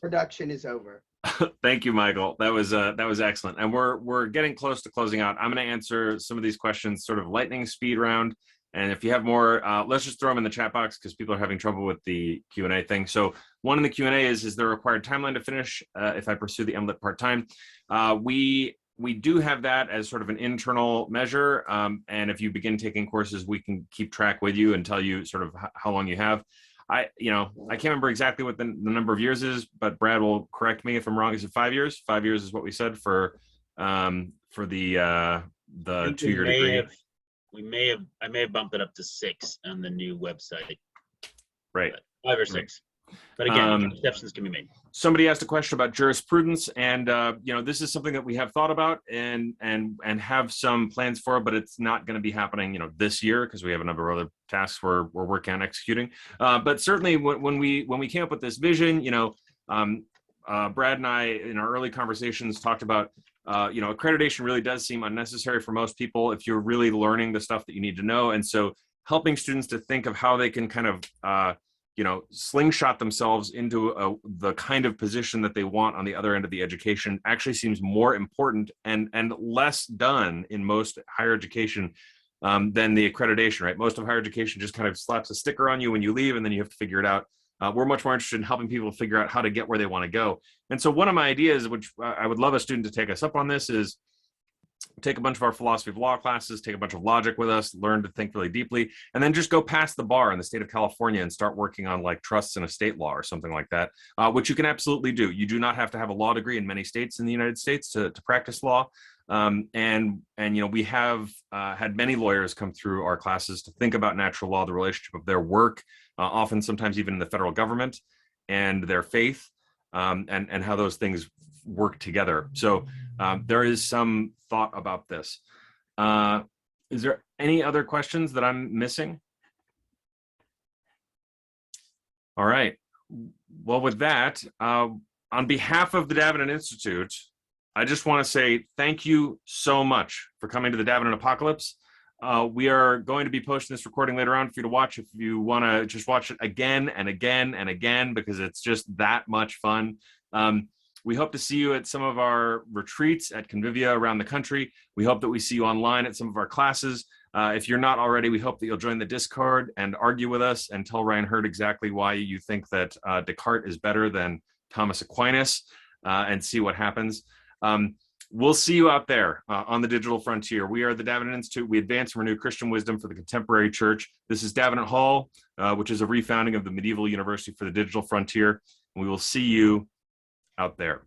production is over. Thank you, Michael. That was excellent. And we're getting close to closing out. I'm going to answer some of these questions sort of lightning speed round. And if you have more, let's just throw them in the chat box because people are having trouble with the Q&A thing. So one in the Q&A is there a required timeline to finish if I pursue the M.Litt part-time? We do have that as sort of an internal measure. And if you begin taking courses, we can keep track with you and tell you sort of how long you have. I can't remember exactly what the number of years is, but Brad will correct me if I'm wrong. Is it 5 years? 5 years is what we said for the 2-year degree. I may have bumped it up to 6 on the new website. Right. 5 or 6. But again, exceptions can be made. Somebody asked a question about jurisprudence, and this is something that we have thought about and have some plans for, but it's not going to be happening, this year because we have a number of other tasks we're working on executing. But certainly when we came up with this vision, Brad and I in our early conversations talked about accreditation really does seem unnecessary for most people if you're really learning the stuff that you need to know, and so helping students to think of how they can kind of slingshot themselves into the kind of position that they want on the other end of the education actually seems more important and less done in most higher education than the accreditation, right? Most of higher education just kind of slaps a sticker on you when you leave, and then you have to figure it out. We're much more interested in helping people figure out how to get where they want to go. And so one of my ideas, which I would love a student to take us up on this, is take a bunch of our philosophy of law classes, take a bunch of logic with us, learn to think really deeply, and then just go past the bar in the state of California and start working on like trusts and estate law or something like that, which you can absolutely do. You do not have to have a law degree in many states in the United States to practice law. We have had many lawyers come through our classes to think about natural law, the relationship of their work, often sometimes even in the federal government, and their faith, and how those things work together. So there is some thought about this. Is there any other questions that I'm missing? All right. Well, with that, on behalf of the Davenant Institute, I just want to say thank you so much for coming to the Davenant Apocalypse. We are going to be posting this recording later on for you to watch if you want to just watch it again and again and again, because it's just that much fun. We hope to see you at some of our retreats at Convivia around the country. We hope that we see you online at some of our classes. If you're not already, we hope that you'll join the Discord and argue with us and tell Ryan Hurd exactly why you think that Descartes is better than Thomas Aquinas, and see what happens. We'll see you out there on the digital frontier. We are the Davenant Institute. We advance and renew Christian wisdom for the contemporary church. This is Davenant Hall, which is a refounding of the medieval university for the digital frontier. And we will see you out there.